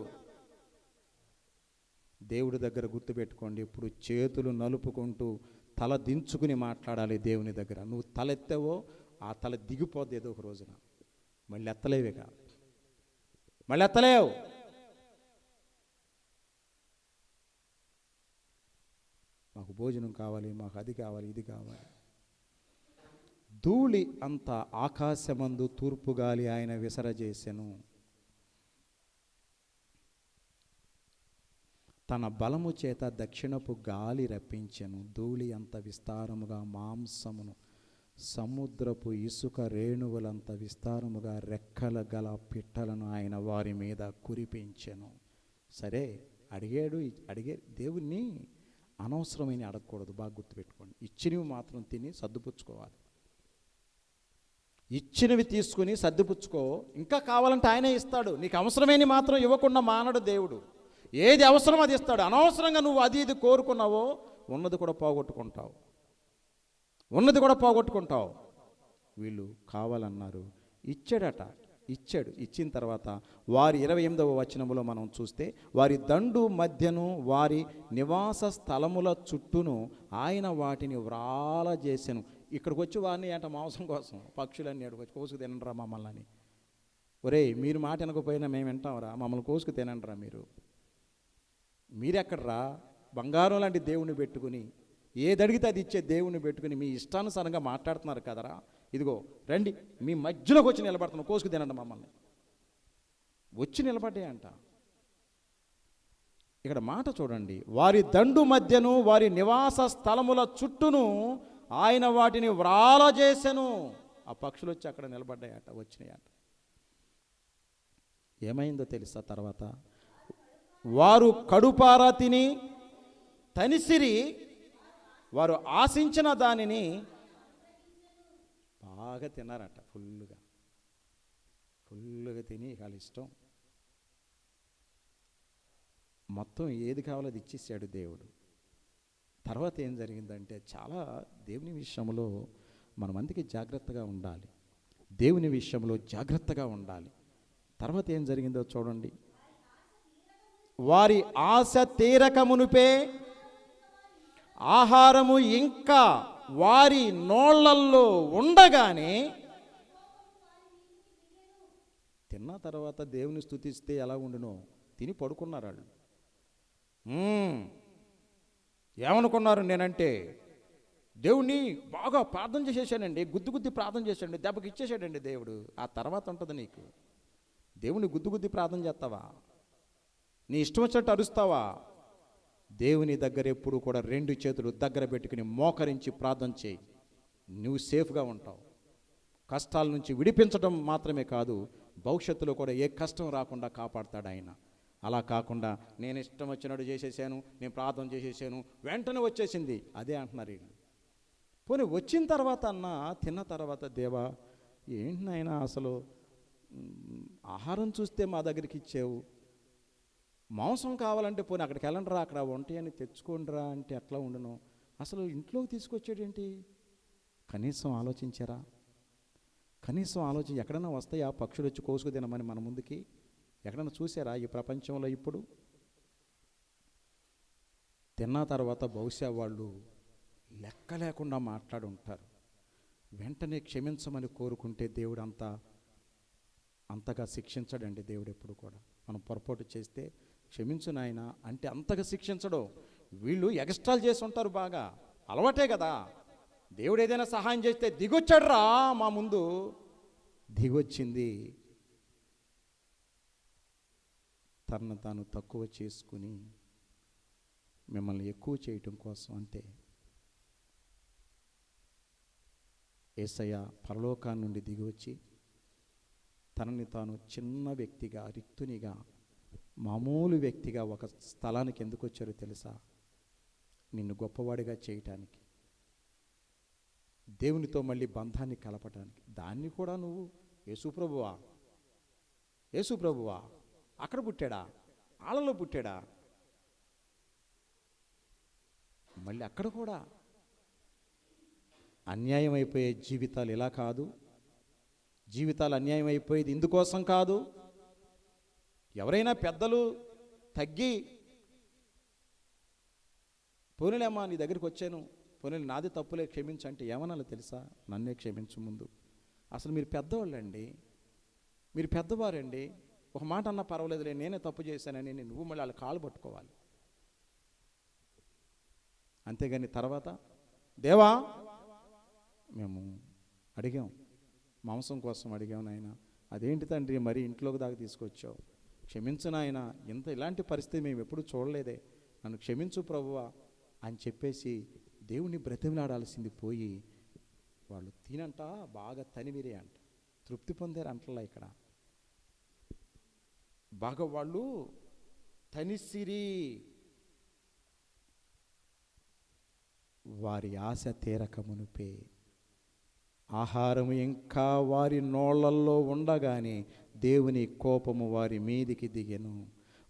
దేవుడి దగ్గర గుర్తుపెట్టుకోండి, ఇప్పుడు చేతులు నలుపుకుంటూ తల దించుకుని మాట్లాడాలి దేవుని దగ్గర. నువ్వు తల ఎత్తావో ఆ తల దిగిపోద్ది ఏదో ఒక రోజున. మళ్ళీ ఎత్తలేవిక, మళ్ళీ ఎత్తలేవు. మాకు భోజనం కావాలి, మాకు అది కావాలి, ఇది కావాలి. ధూళి అంత ఆకాశమందు తూర్పు గాలి ఆయన విసరజేసెను. తన బలము చేత దక్షిణపు గాలి రప్పించెను. ధూళి అంత విస్తారముగా మాంసమును, సముద్రపు ఇసుక రేణువులంత విస్తారముగా రెక్కల గల పిట్టలను ఆయన వారి మీద కురిపించెను. సరే, అడిగే దేవుణ్ణి అనవసరమైన అడగకూడదు. బాగా గుర్తుపెట్టుకోండి. ఇచ్చినవి మాత్రం తిని సర్దుపుచ్చుకోవాలి. ఇచ్చినవి తీసుకుని సర్దుపుచ్చుకో. ఇంకా కావాలంటే ఆయనే ఇస్తాడు. నీకు అవసరమైన మాత్రం ఇవ్వకుండా మానడు దేవుడు. ఏది అవసరం అది ఇస్తాడు. అనవసరంగా నువ్వు అది ఇది కోరుకున్నావో ఉన్నది కూడా పోగొట్టుకుంటావు. వీళ్ళు కావాలన్నారు, ఇచ్చాడట. ఇచ్చిన తర్వాత వారి 28వ వచనములో మనం చూస్తే, వారి దండు మధ్యను వారి నివాస స్థలముల చుట్టూను ఆయన వాటిని వ్రాల చేసెను. ఇక్కడికి వచ్చి వారిని మాంసం కోసం పక్షులన్నీ ఎక్కడికి వచ్చి కోసుకు తినరా మమ్మల్ని ఒరేయ్, మీరు మాట వినకపోయినా మేము వింటాంరా, మమ్మల్ని కోసుకు తినండిరా. మీరెక్కడరా? బంగారం లాంటి దేవుణ్ణి పెట్టుకుని, ఏదడిగితే అది ఇచ్చే దేవుణ్ణి పెట్టుకుని మీ ఇష్టానుసారంగా మాట్లాడుతున్నారు కదరా. ఇదిగో రండి, మీ మధ్యలోకి వచ్చి నిలబడుతున్నాం, కోసుకు తినండి మమ్మల్ని. వచ్చి నిలబడ్డే అంట. ఇక్కడ మాట చూడండి, వారి దండు మధ్యను వారి నివాస స్థలముల చుట్టూను ఆయన వాటిని వ్రాలజేసెను. ఆ పక్షులు వచ్చి అక్కడ నిలబడ్డాయట, వచ్చినాయట. ఏమైందో తెలుసా? తర్వాత వారు కడుపారా తిని తనిసిరి, వారు ఆశించిన దానిని బాగా తిన్నారట. ఫుల్లుగా తిని వాళ్ళ ఇష్టం మొత్తం ఏది కావాలో అది ఇచ్చేసాడు దేవుడు. తర్వాత ఏం జరిగిందంటే, చాలా దేవుని విషయంలో మనమందికి జాగ్రత్తగా ఉండాలి. దేవుని విషయంలో జాగ్రత్తగా ఉండాలి. తర్వాత ఏం జరిగిందో చూడండి. వారి ఆశ తీరక మునుపే ఆహారము ఇంకా వారి నోళ్ళల్లో ఉండగానే, తిన్న తర్వాత దేవుని స్తుతిస్తే ఎలా ఉండునో తిని పడుకున్నారు వాళ్ళు. ఏమనుకున్నారు? నేనంటే దేవుణ్ణి బాగా ప్రార్థన చేసేసానండి, గుద్ది ప్రార్థన చేశాడండి, దెబ్బకి ఇచ్చేసాడండి దేవుడు. ఆ తర్వాత ఉంటుంది నీకు. దేవుని గుద్ది ప్రార్థన చేస్తావా? నీ ఇష్టం వచ్చినట్టు అరుస్తావా? దేవుని దగ్గర ఎప్పుడు కూడా 2 చేతులు దగ్గర పెట్టుకుని మోకరించి ప్రార్థన చేయి. నువ్వు సేఫ్గా ఉంటావు. కష్టాల నుంచి విడిపించడం మాత్రమే కాదు, భవిష్యత్తులో కూడా ఏ కష్టం రాకుండా కాపాడతాడు ఆయన. అలా కాకుండా నేను ఇష్టం వచ్చినట్టు చేసేసాను, నేను ప్రార్థన చేసేసాను, వెంటనే వచ్చేసింది, అదే అంటున్నారు వీళ్ళు. పోనీ వచ్చిన తర్వాత తిన్న తర్వాత, దేవా ఏంటి నాయనా అసలు ఆహారం చూస్తే మా దగ్గరికి ఇచ్చావు, మాంసం కావాలంటే పోనీ అక్కడికి వెళ్ళండిరా, అక్కడ వంటి అని తెచ్చుకోండిరా అంటే ఎట్లా ఉండును? అసలు ఇంట్లోకి తీసుకొచ్చాడేంటి? కనీసం ఆలోచించారా? కనీసం ఆలోచించి ఎక్కడైనా వస్తాయా పక్షులు వచ్చి కోసుకు తినమని మన ముందుకి? ఎక్కడైనా చూసారా ఈ ప్రపంచంలో? ఇప్పుడు తిన్న తర్వాత బహుశా వాళ్ళు లెక్క లేకుండా మాట్లాడి ఉంటారు. వెంటనే క్షమించమని కోరుకుంటే దేవుడు అంతగా శిక్షించడండి. దేవుడు ఎప్పుడు కూడా మనం పొరపాటు చేస్తే క్షమించు నాయనా అంటే అంతగా శిక్షించడు. వీళ్ళు ఎక్స్ట్రాలు చేసి ఉంటారు, బాగా అలవాటే కదా. దేవుడు ఏదైనా సహాయం చేస్తే దిగొచ్చాడు రా మా ముందు, దిగొచ్చింది తనను తాను తక్కువ చేసుకుని మిమ్మల్ని ఎక్కువ చేయటం కోసం. అంతే. యేసయ్య పరలోకాన్ని నుండి దిగివచ్చి తనని తాను చిన్న వ్యక్తిగా, రిక్తునిగా, మామూలు వ్యక్తిగా ఒక స్థలానికి ఎందుకు వచ్చారో తెలుసా? నిన్ను గొప్పవాడిగా చేయటానికి, దేవునితో మళ్ళీ బంధాన్ని కలపటానికి. దాన్ని కూడా నువ్వు యేసు ప్రభువా అక్కడ పుట్టాడా, ఆళ్ళలో పుట్టాడా? మళ్ళీ అక్కడ కూడా అన్యాయం అయిపోయే జీవితాలు ఇలా కాదు. జీవితాలు అన్యాయం అయిపోయేది ఇందుకోసం కాదు. ఎవరైనా పెద్దలు తగ్గి, పోనీలేమ్మా నీ దగ్గరికి వచ్చాను, పోనీ నాది తప్పులే, క్షమించు అంటే ఏమనాలో తెలుసా? నన్నే క్షమించు ముందు. అసలు మీరు పెద్దవాళ్ళండి, మీరు పెద్దవారండి. ఒక మాట అన్నా పర్వాలేదులే, నేనే తప్పు చేశానని నువ్వు మళ్ళీ వాళ్ళ కాలు పట్టుకోవాలి. అంతేగాని తర్వాత దేవా మేము అడిగాం, మాంసం కోసం అడిగాం నాయన, అదేంటి తండ్రి మరి ఇంట్లోకి దాకా తీసుకొచ్చావు, క్షమించు నాయన, ఇలాంటి పరిస్థితి మేము ఎప్పుడు చూడలేదే, నన్ను క్షమించు ప్రభువా అని చెప్పేసి దేవుని బ్రతిమలాడాల్సింది పోయి వాళ్ళు తినంట బాగా తనివిరే అంట, తృప్తి పొందారు అంటలా. ఇక్కడ బాగా వాళ్ళు తనిసిరి, వారి ఆశ తీరక మునిపే ఆహారము ఇంకా వారి నోళ్ళల్లో ఉండగానే దేవుని కోపము వారి మీదికి దిగెను.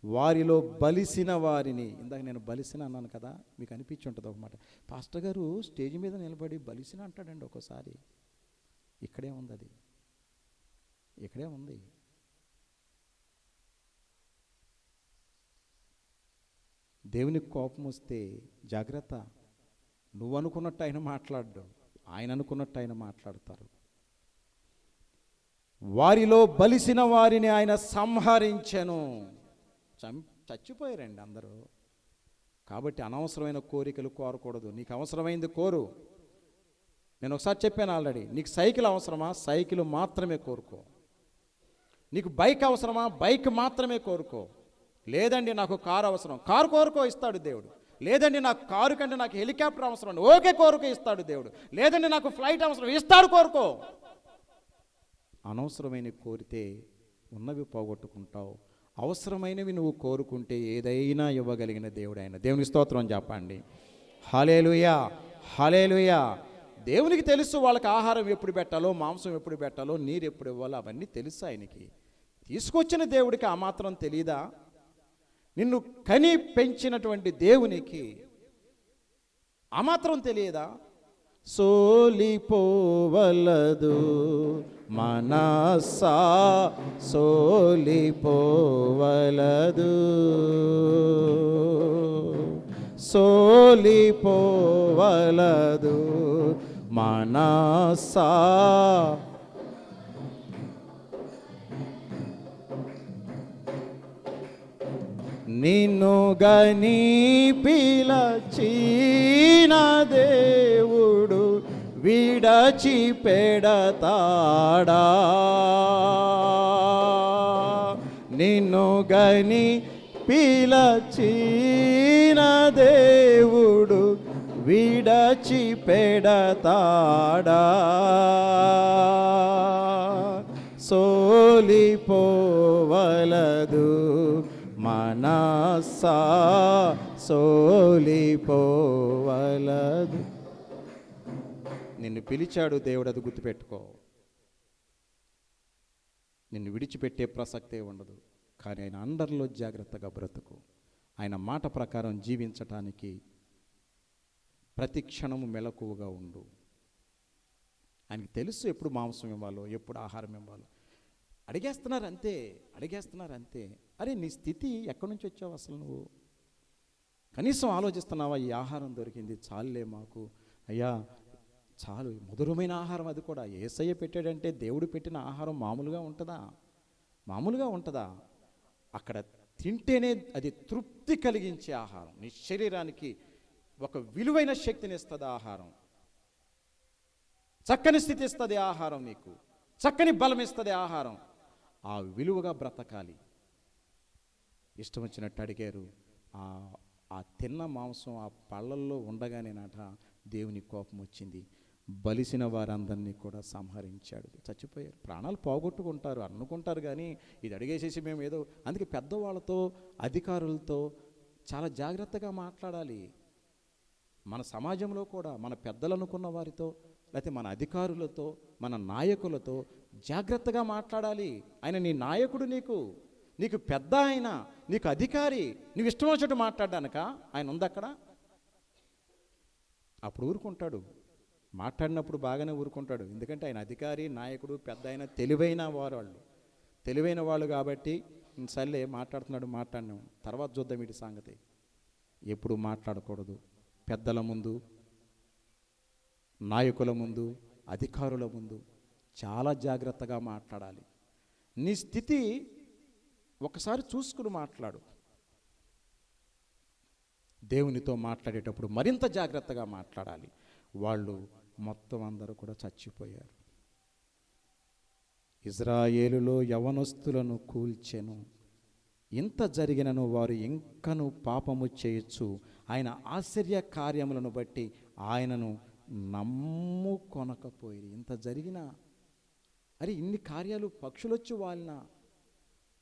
వారిలో బలిసిన వారిని, ఇందాక నేను బలిసిన అన్నాను కదా, మీకు అనిపించి ఉంటుంది ఒక మాట. పాస్టర్ గారు స్టేజ్ మీద నిలబడి బలిసిన అంటాడండి ఒక్కోసారి. ఇక్కడే ఉంది, అది ఇక్కడే ఉంది. దేవునికి కోపం వస్తే జాగ్రత్త. నువ్వు అనుకున్నట్టు ఆయన మాట్లాడు, ఆయన అనుకున్నట్టు ఆయన మాట్లాడతారు. వారిలో బలిసిన వారిని ఆయన సంహరించెను. చచ్చిపోయారండి అందరూ. కాబట్టి అనవసరమైన కోరికలు కోరకూడదు. నీకు అవసరమైంది కోరు. నేను ఒకసారి చెప్పాను ఆల్రెడీ, నీకు సైకిల్ అవసరమా? సైకిల్ మాత్రమే కోరుకో. నీకు బైక్ అవసరమా? బైక్ మాత్రమే కోరుకో. లేదండి నాకు కారు అవసరం, కారు కోరుకో, ఇస్తాడు దేవుడు. లేదండి నాకు కారు కంటే నాకు హెలికాప్టర్ అవసరం, ఓకే కోరుకో, ఇస్తాడు దేవుడు. లేదండి నాకు ఫ్లైట్ అవసరం, ఇస్తాడు, కోరుకో. అనవసరమైన కోరితే ఉన్నవి పోగొట్టుకుంటావు. అవసరమైనవి నువ్వు కోరుకుంటే ఏదైనా ఇవ్వగలిగిన దేవుడు ఆయన. దేవునికి స్తోత్రం చెప్పండి. హల్లెలూయా, హల్లెలూయా. దేవునికి తెలుసు వాళ్ళకి ఆహారం ఎప్పుడు పెట్టాలో, మాంసం ఎప్పుడు పెట్టాలో, నీరు ఎప్పుడు ఇవ్వాలో అవన్నీ తెలుసు ఆయనకి. తీసుకొచ్చిన దేవుడికి ఆ మాత్రం తెలీదా? నిన్ను కని పెంచినటువంటి దేవునికి ఆ మాత్రం తెలియదా? సోలిపోవలదు మనసా, సోలిపోవలదు, సోలిపోవలదు మనసా. నిన్ను గని పిలచిన దేవుడు విడచి పెడతాడా? నిన్ను గని పిలచిన దేవుడు విడచి పెడతాడా? సోలిపోవలదు మనసా, సోలిపోవలదు. నిన్ను పిలిచాడు దేవుడు, అది గుర్తుపెట్టుకో. నిన్ను విడిచిపెట్టే ప్రసక్తే ఉండదు. కానీ ఆయన అండర్లో జాగ్రత్తగా బ్రతుకు. ఆయన మాట ప్రకారం జీవించటానికి ప్రతి క్షణము మెలకువగా ఉండు. ఆయనకి తెలుసు ఎప్పుడు మాంసం ఇవ్వాలో, ఎప్పుడు ఆహారం ఇవ్వాలో. అడిగేస్తున్నారు అంతే, అడిగేస్తున్నారు అంతే. అరే నీ స్థితి ఎక్కడి నుంచి వచ్చావు అసలు? నువ్వు కనీసం ఆలోచిస్తున్నావా? ఈ ఆహారం దొరికింది చాలులే మాకు, అయ్యా చాలు. మధురమైన ఆహారం, అది కూడా యేసయ్య పెట్టాడంటే దేవుడు పెట్టిన ఆహారం మామూలుగా ఉంటుందా? మామూలుగా ఉంటుందా? అక్కడ తింటేనే అది తృప్తి కలిగించే ఆహారం. నీ శరీరానికి ఒక విలువైన శక్తిని ఇస్తుంది ఆహారం. చక్కని స్థితి ఇస్తుంది ఆహారం, నీకు చక్కని బలం ఇస్తుంది ఆహారం. ఆ విలువగా బ్రతకాలి. ఇష్టం వచ్చినట్టు అడిగారు. ఆ తిన్న మాంసం ఆ పళ్ళల్లో ఉండగానేనట దేవుని కోపం వచ్చింది. బలిసిన వారందరినీ కూడా సంహరించాడు. చచ్చిపోయారు, ప్రాణాలు పోగొట్టుకుంటారు అనుకుంటారు. కానీ ఇది అడిగేసేసి మేము ఏదో. అందుకే పెద్దవాళ్ళతో, అధికారులతో చాలా జాగ్రత్తగా మాట్లాడాలి. మన సమాజంలో కూడా మన పెద్దలు అనుకున్న వారితో, లేకపోతే మన అధికారులతో, మన నాయకులతో జాగ్రత్తగా మాట్లాడాలి. ఆయన నీ నాయకుడు, నీకు పెద్ద ఆయన, నీకు అధికారి. నువ్వు ఇష్టం వచ్చినట్టు మాట్లాడడానిక ఆయన ఉంది అక్కడ? అప్పుడు ఊరుకుంటాడు. మాట్లాడినప్పుడు బాగానే ఊరుకుంటాడు. ఎందుకంటే ఆయన అధికారి, నాయకుడు, పెద్ద ఆయన, తెలివైన వాళ్ళు కాబట్టి సర్లే మాట్లాడుతున్నాడు, మాట్లాడినాం, తర్వాత చూద్దాం వీటి సంగతి. ఎప్పుడు మాట్లాడకూడదు. పెద్దల ముందు, నాయకుల ముందు, అధికారుల ముందు చాలా జాగ్రత్తగా మాట్లాడాలి. నీ స్థితి ఒకసారి చూసుకుని మాట్లాడు. దేవునితో మాట్లాడేటప్పుడు మరింత జాగ్రత్తగా మాట్లాడాలి. వాళ్ళు మొత్తం అందరూ కూడా చచ్చిపోయారు. ఇజ్రాయేలులో యవనస్తులను కూల్చెను. ఇంత జరిగినను వారు ఇంకను పాపము చేయొచ్చు. ఆయన ఆశ్చర్య కార్యములను బట్టి ఆయనను నమ్ముకొనకపోయి. ఇంత జరిగినా, అరే ఇన్ని కార్యాలు, పక్షులు వచ్చి వాలినా,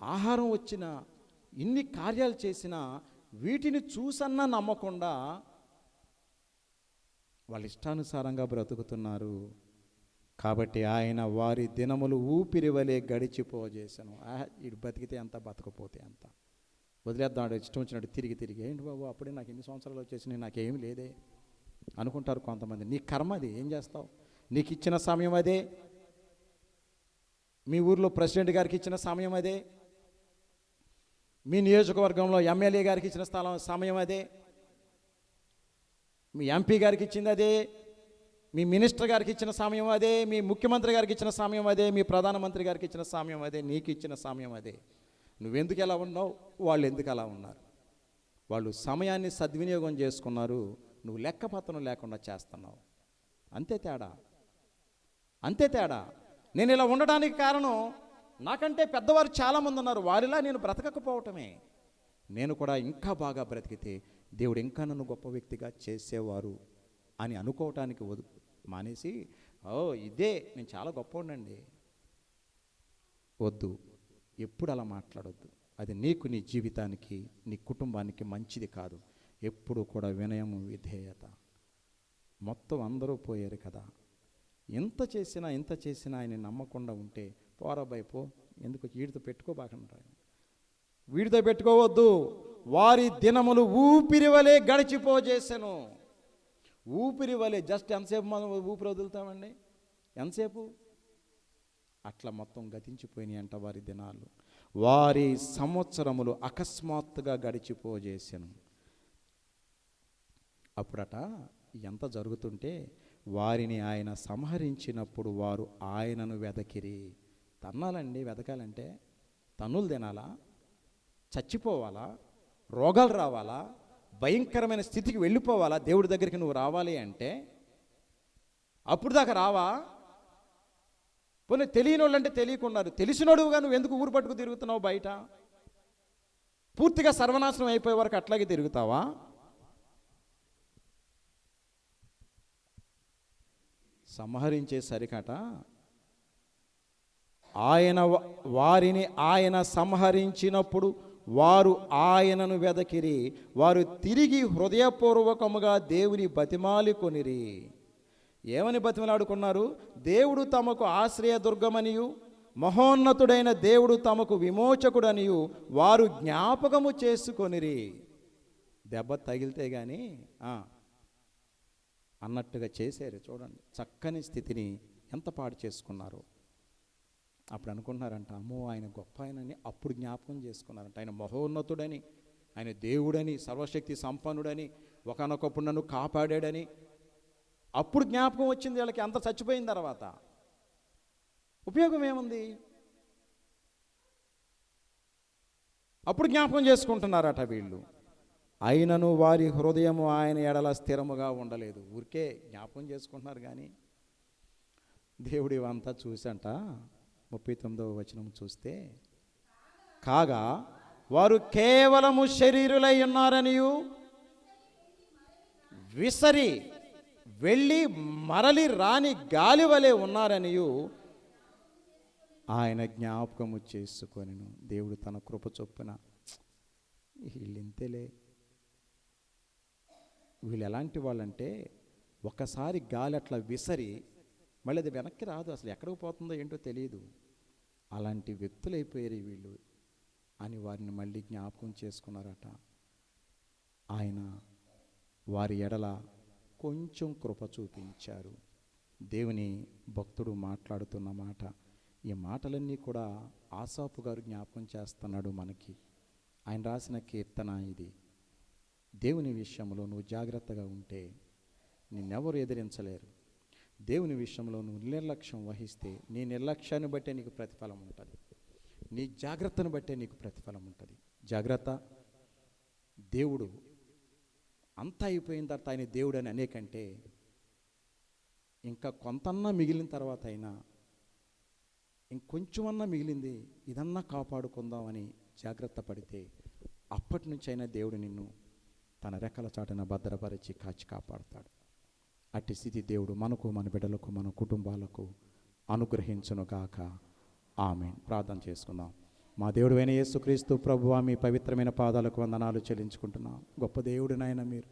ఆహారం వచ్చినా, ఇన్ని కార్యాలు చేసినా వీటిని చూసన్నా నమ్మకుండా వాళ్ళ ఇష్టానుసారంగా బ్రతుకుతున్నారు. కాబట్టి ఆయన వారి దినములు ఊపిరి వలె గడిచిపోజేశాను. ఇటు బతికితే అంత, బతకపోతే అంత, వదిలేద్దాం ఇష్టం వచ్చినట్టు తిరిగి. ఏంటి బాబు అప్పుడే నాకు ఎన్ని సంవత్సరాలు వచ్చేసినాయి, నాకేం లేదే అనుకుంటారు కొంతమంది. నీ కర్మ అది, ఏం చేస్తావు? నీకు ఇచ్చిన సమయం అదే, మీ ఊర్లో ప్రెసిడెంట్ గారికి ఇచ్చిన సమయం అదే, మీ నియోజకవర్గంలో ఎమ్మెల్యే గారికి ఇచ్చిన సమయం అదే, మీ ఎంపీ గారికి ఇచ్చింది అదే, మీ మినిస్టర్ గారికి ఇచ్చిన సమయం అదే, మీ ముఖ్యమంత్రి గారికి ఇచ్చిన సమయం అదే, మీ ప్రధానమంత్రి గారికి ఇచ్చిన సమయం అదే, నీకు ఇచ్చిన సమయం అదే. నువ్వెందుకు ఎలా ఉన్నావు, వాళ్ళు ఎందుకు అలా ఉన్నారు? వాళ్ళు సమయాన్ని సద్వినియోగం చేసుకున్నారు, నువ్వు లెక్కపత్రం లేకుండా చేస్తున్నావు. అంతే తేడా, అంతే తేడా. నేను ఇలా ఉండడానికి కారణం, నాకంటే పెద్దవారు చాలామంది ఉన్నారు, వారిలా నేను బ్రతకకపోవటమే. నేను కూడా ఇంకా బాగా బ్రతికితే దేవుడు ఇంకా నన్ను గొప్ప వ్యక్తిగా చేసేవారు అని అనుకోవటానికి మానేసి, ఓ ఇదే నేను చాలా గొప్పవాడినండి, వద్దు. ఎప్పుడు అలా మాట్లాడొద్దు. అది నీకు, నీ జీవితానికి, నీ కుటుంబానికి మంచిది కాదు. ఎప్పుడు కూడా వినయము, విధేయత. మొత్తం అందరూ పోయారు కదా, ఎంత చేసినా ఆయన నమ్మకుండా ఉంటే పోరాబాయ్ పో, ఎందుకు వీడితో పెట్టుకోబాకండి, వీడితో పెట్టుకోవద్దు. వారి దినములు ఊపిరి వలె గడిచిపోజేసెను. ఊపిరి వలె, జస్ట్ ఎంతసేపు మనం ఊపిరి వదులుతామండి, ఎంతసేపు? అట్లా మొత్తం గతించిపోయినాయి అంట వారి దినాలు. వారి సంవత్సరములు అకస్మాత్తుగా గడిచిపోజేసెను. అప్పుడట ఎంత జరుగుతుంటే, వారిని ఆయన సంహరించినప్పుడు వారు ఆయనను వెదకిరి. తన్నాలండి, వెదకాలంటే తన్నులు తినాలా, చచ్చిపోవాలా, రోగాలు రావాలా, భయంకరమైన స్థితికి వెళ్ళిపోవాలా దేవుడి దగ్గరికి నువ్వు రావాలి అంటే? అప్పుడు దాకా రావా? పోనీ తెలియని వాళ్ళు అంటే తెలియకున్నారు, తెలిసినోడుగా నువ్వు ఎందుకు ఊరు పట్టుకు తిరుగుతున్నావు బయట? పూర్తిగా సర్వనాశనం అయిపోయే వరకు అట్లాగే తిరుగుతావా? సంహరించేసరికట వారిని ఆయన సంహరించినప్పుడు వారు ఆయనను వెదకిరి. వారు తిరిగి హృదయపూర్వకముగా దేవుని బతిమాలి కొనిరి. ఏమని బతిమలాడుకున్నారు? దేవుడు తమకు ఆశ్రయదుర్గమనియు, మహోన్నతుడైన దేవుడు తమకు విమోచకుడనియు వారు జ్ఞాపకము చేసుకొనిరి. దెబ్బ తగిలితే కానీ అన్నట్టుగా చేశారు. చూడండి, చక్కని స్థితిని ఎంత పాడు చేసుకున్నారు. అప్పుడు అనుకుంటున్నారంట, అమ్మో ఆయన గొప్ప ఆయనని. అప్పుడు జ్ఞాపకం చేసుకున్నారంట, ఆయన మహోన్నతుడని, ఆయన దేవుడని, సర్వశక్తి సంపన్నుడని, ఒకనొకప్పుడు నన్ను కాపాడాడని. అప్పుడు జ్ఞాపకం వచ్చింది వీళ్ళకి. అంత చచ్చిపోయిన తర్వాత ఉపయోగం ఏముంది? అప్పుడు జ్ఞాపకం చేసుకుంటున్నారట వీళ్ళు. అయినను వారి హృదయము ఆయన ఎడల స్థిరముగా ఉండలేదు. ఊరికే జ్ఞాపకం చేసుకుంటున్నారు కానీ దేవుడు ఇవంతా చూసంట 39వ వచనం చూస్తే, కాగా వారు కేవలము శరీరులై ఉన్నారనియు, విసరి వెళ్ళి మరలి రాని గాలి వలె ఉన్నారనియు ఆయన జ్ఞాపకము చేసుకొనెను. దేవుడు తన కృప చొప్పున, వీళ్ళింతేలే, వీళ్ళు ఎలాంటి వాళ్ళంటే ఒకసారి గాలి అట్లా విసరి మళ్ళీ అది వెనక్కి రాదు, అసలు ఎక్కడికి పోతుందో ఏంటో తెలియదు. అలాంటి వ్యక్తులైపోయారు వీళ్ళు అని వారిని మళ్ళీ జ్ఞాపకం చేసుకున్నారట. ఆయన వారి ఎడల కొంచెం కృప చూపించారు. దేవుని భక్తుడు మాట్లాడుతున్న మాట. ఈ మాటలన్నీ కూడా ఆసాపు గారు జ్ఞాపకం చేస్తున్నాడు మనకి. ఆయన రాసిన కీర్తన ఇది. దేవుని విషయంలో నువ్వు జాగ్రత్తగా ఉంటే నిన్నెవరు ఎదిరించలేరు. దేవుని విషయంలో నువ్వు నిర్లక్ష్యం వహిస్తే నీ నిర్లక్ష్యాన్ని బట్టే నీకు ప్రతిఫలం ఉంటుంది, నీ జాగ్రత్తను బట్టే నీకు ప్రతిఫలం ఉంటుంది. జాగ్రత్త. దేవుడు అంతా అయిపోయిన తర్వాత ఆయన దేవుడు అని అనేకంటే ఇంకా కొంతన్నా మిగిలిన తర్వాత అయినా ఇంకొంచెమన్నా మిగిలింది, ఇదన్నా కాపాడుకుందామని జాగ్రత్త పడితే అప్పటి నుంచి అయినా దేవుడు నిన్ను తన రెక్కల చాటున భద్రపరిచి కాచి కాపాడుతాడు. అట్టి స్థితి దేవుడు మనకు, మన బిడ్డలకు, మన కుటుంబాలకు అనుగ్రహించునుగాక. ఆమేన్. ప్రార్థన చేసుకుందాం. మా దేవుడు అయిన యేసుక్రీస్తు ప్రభువా, మీ పవిత్రమైన పాదాలకు వందనాలు చెల్లించుకుంటున్నాం. గొప్ప దేవుడినైనా మీరు,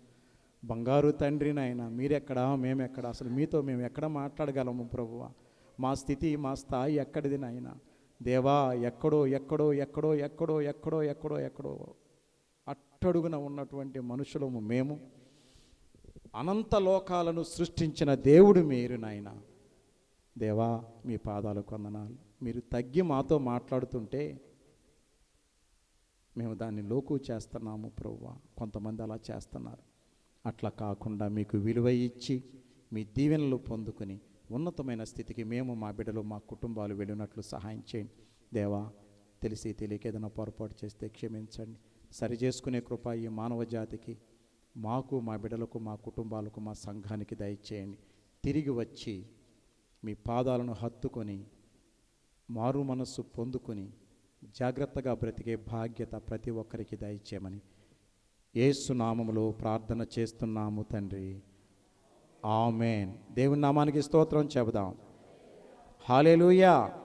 బంగారు తండ్రినైనా మీరెక్కడా, మేమెక్కడ, అసలు మీతో మేము ఎక్కడ మాట్లాడగలము ప్రభువా? మా స్థితి, మా స్థాయి ఎక్కడిది నాయనా? దేవా, ఎక్కడో ఎక్కడో ఎక్కడో ఎక్కడో ఎక్కడో ఎక్కడో ఎక్కడో అట్టడుగున ఉన్నటువంటి మనుషులము మేము. అనంత లోకాలను సృష్టించిన దేవుడు మీరు నాయనా. దేవా, మీ పాదాలకు వందనాలు. మీరు తగ్గి మాతో మాట్లాడుతుంటే మేము దాన్ని లోకు చేస్తున్నాము ప్రభువా. కొంతమంది అలా చేస్తున్నారు. అట్లా కాకుండా మీకు విలువ ఇచ్చి మీ దీవెనలు పొందుకొని ఉన్నతమైన స్థితికి మేము మా బిడ్డలు మా కుటుంబాలు వెళ్ళినట్లు సహాయం చేయండి. దేవా, తెలిసి తెలియక ఏదైనా పొరపాటు చేస్తే క్షమించండి. సరి చేసుకునే కృప ఈ మానవ జాతికి, మాకు, మా బిడ్డలకు, మా కుటుంబాలకు, మా సంఘానికి దయచేయండి. తిరిగి వచ్చి మీ పాదాలను హత్తుకొని మారు మనస్సు పొందుకొని జాగ్రత్తగా బ్రతికే భాగ్యత ప్రతి ఒక్కరికి దయచేయమని యేసు నామములో ప్రార్థన చేస్తున్నాము తండ్రి. ఆమేన్. దేవుని నామానికి స్తోత్రం చెబుదాం. హల్లెలూయా.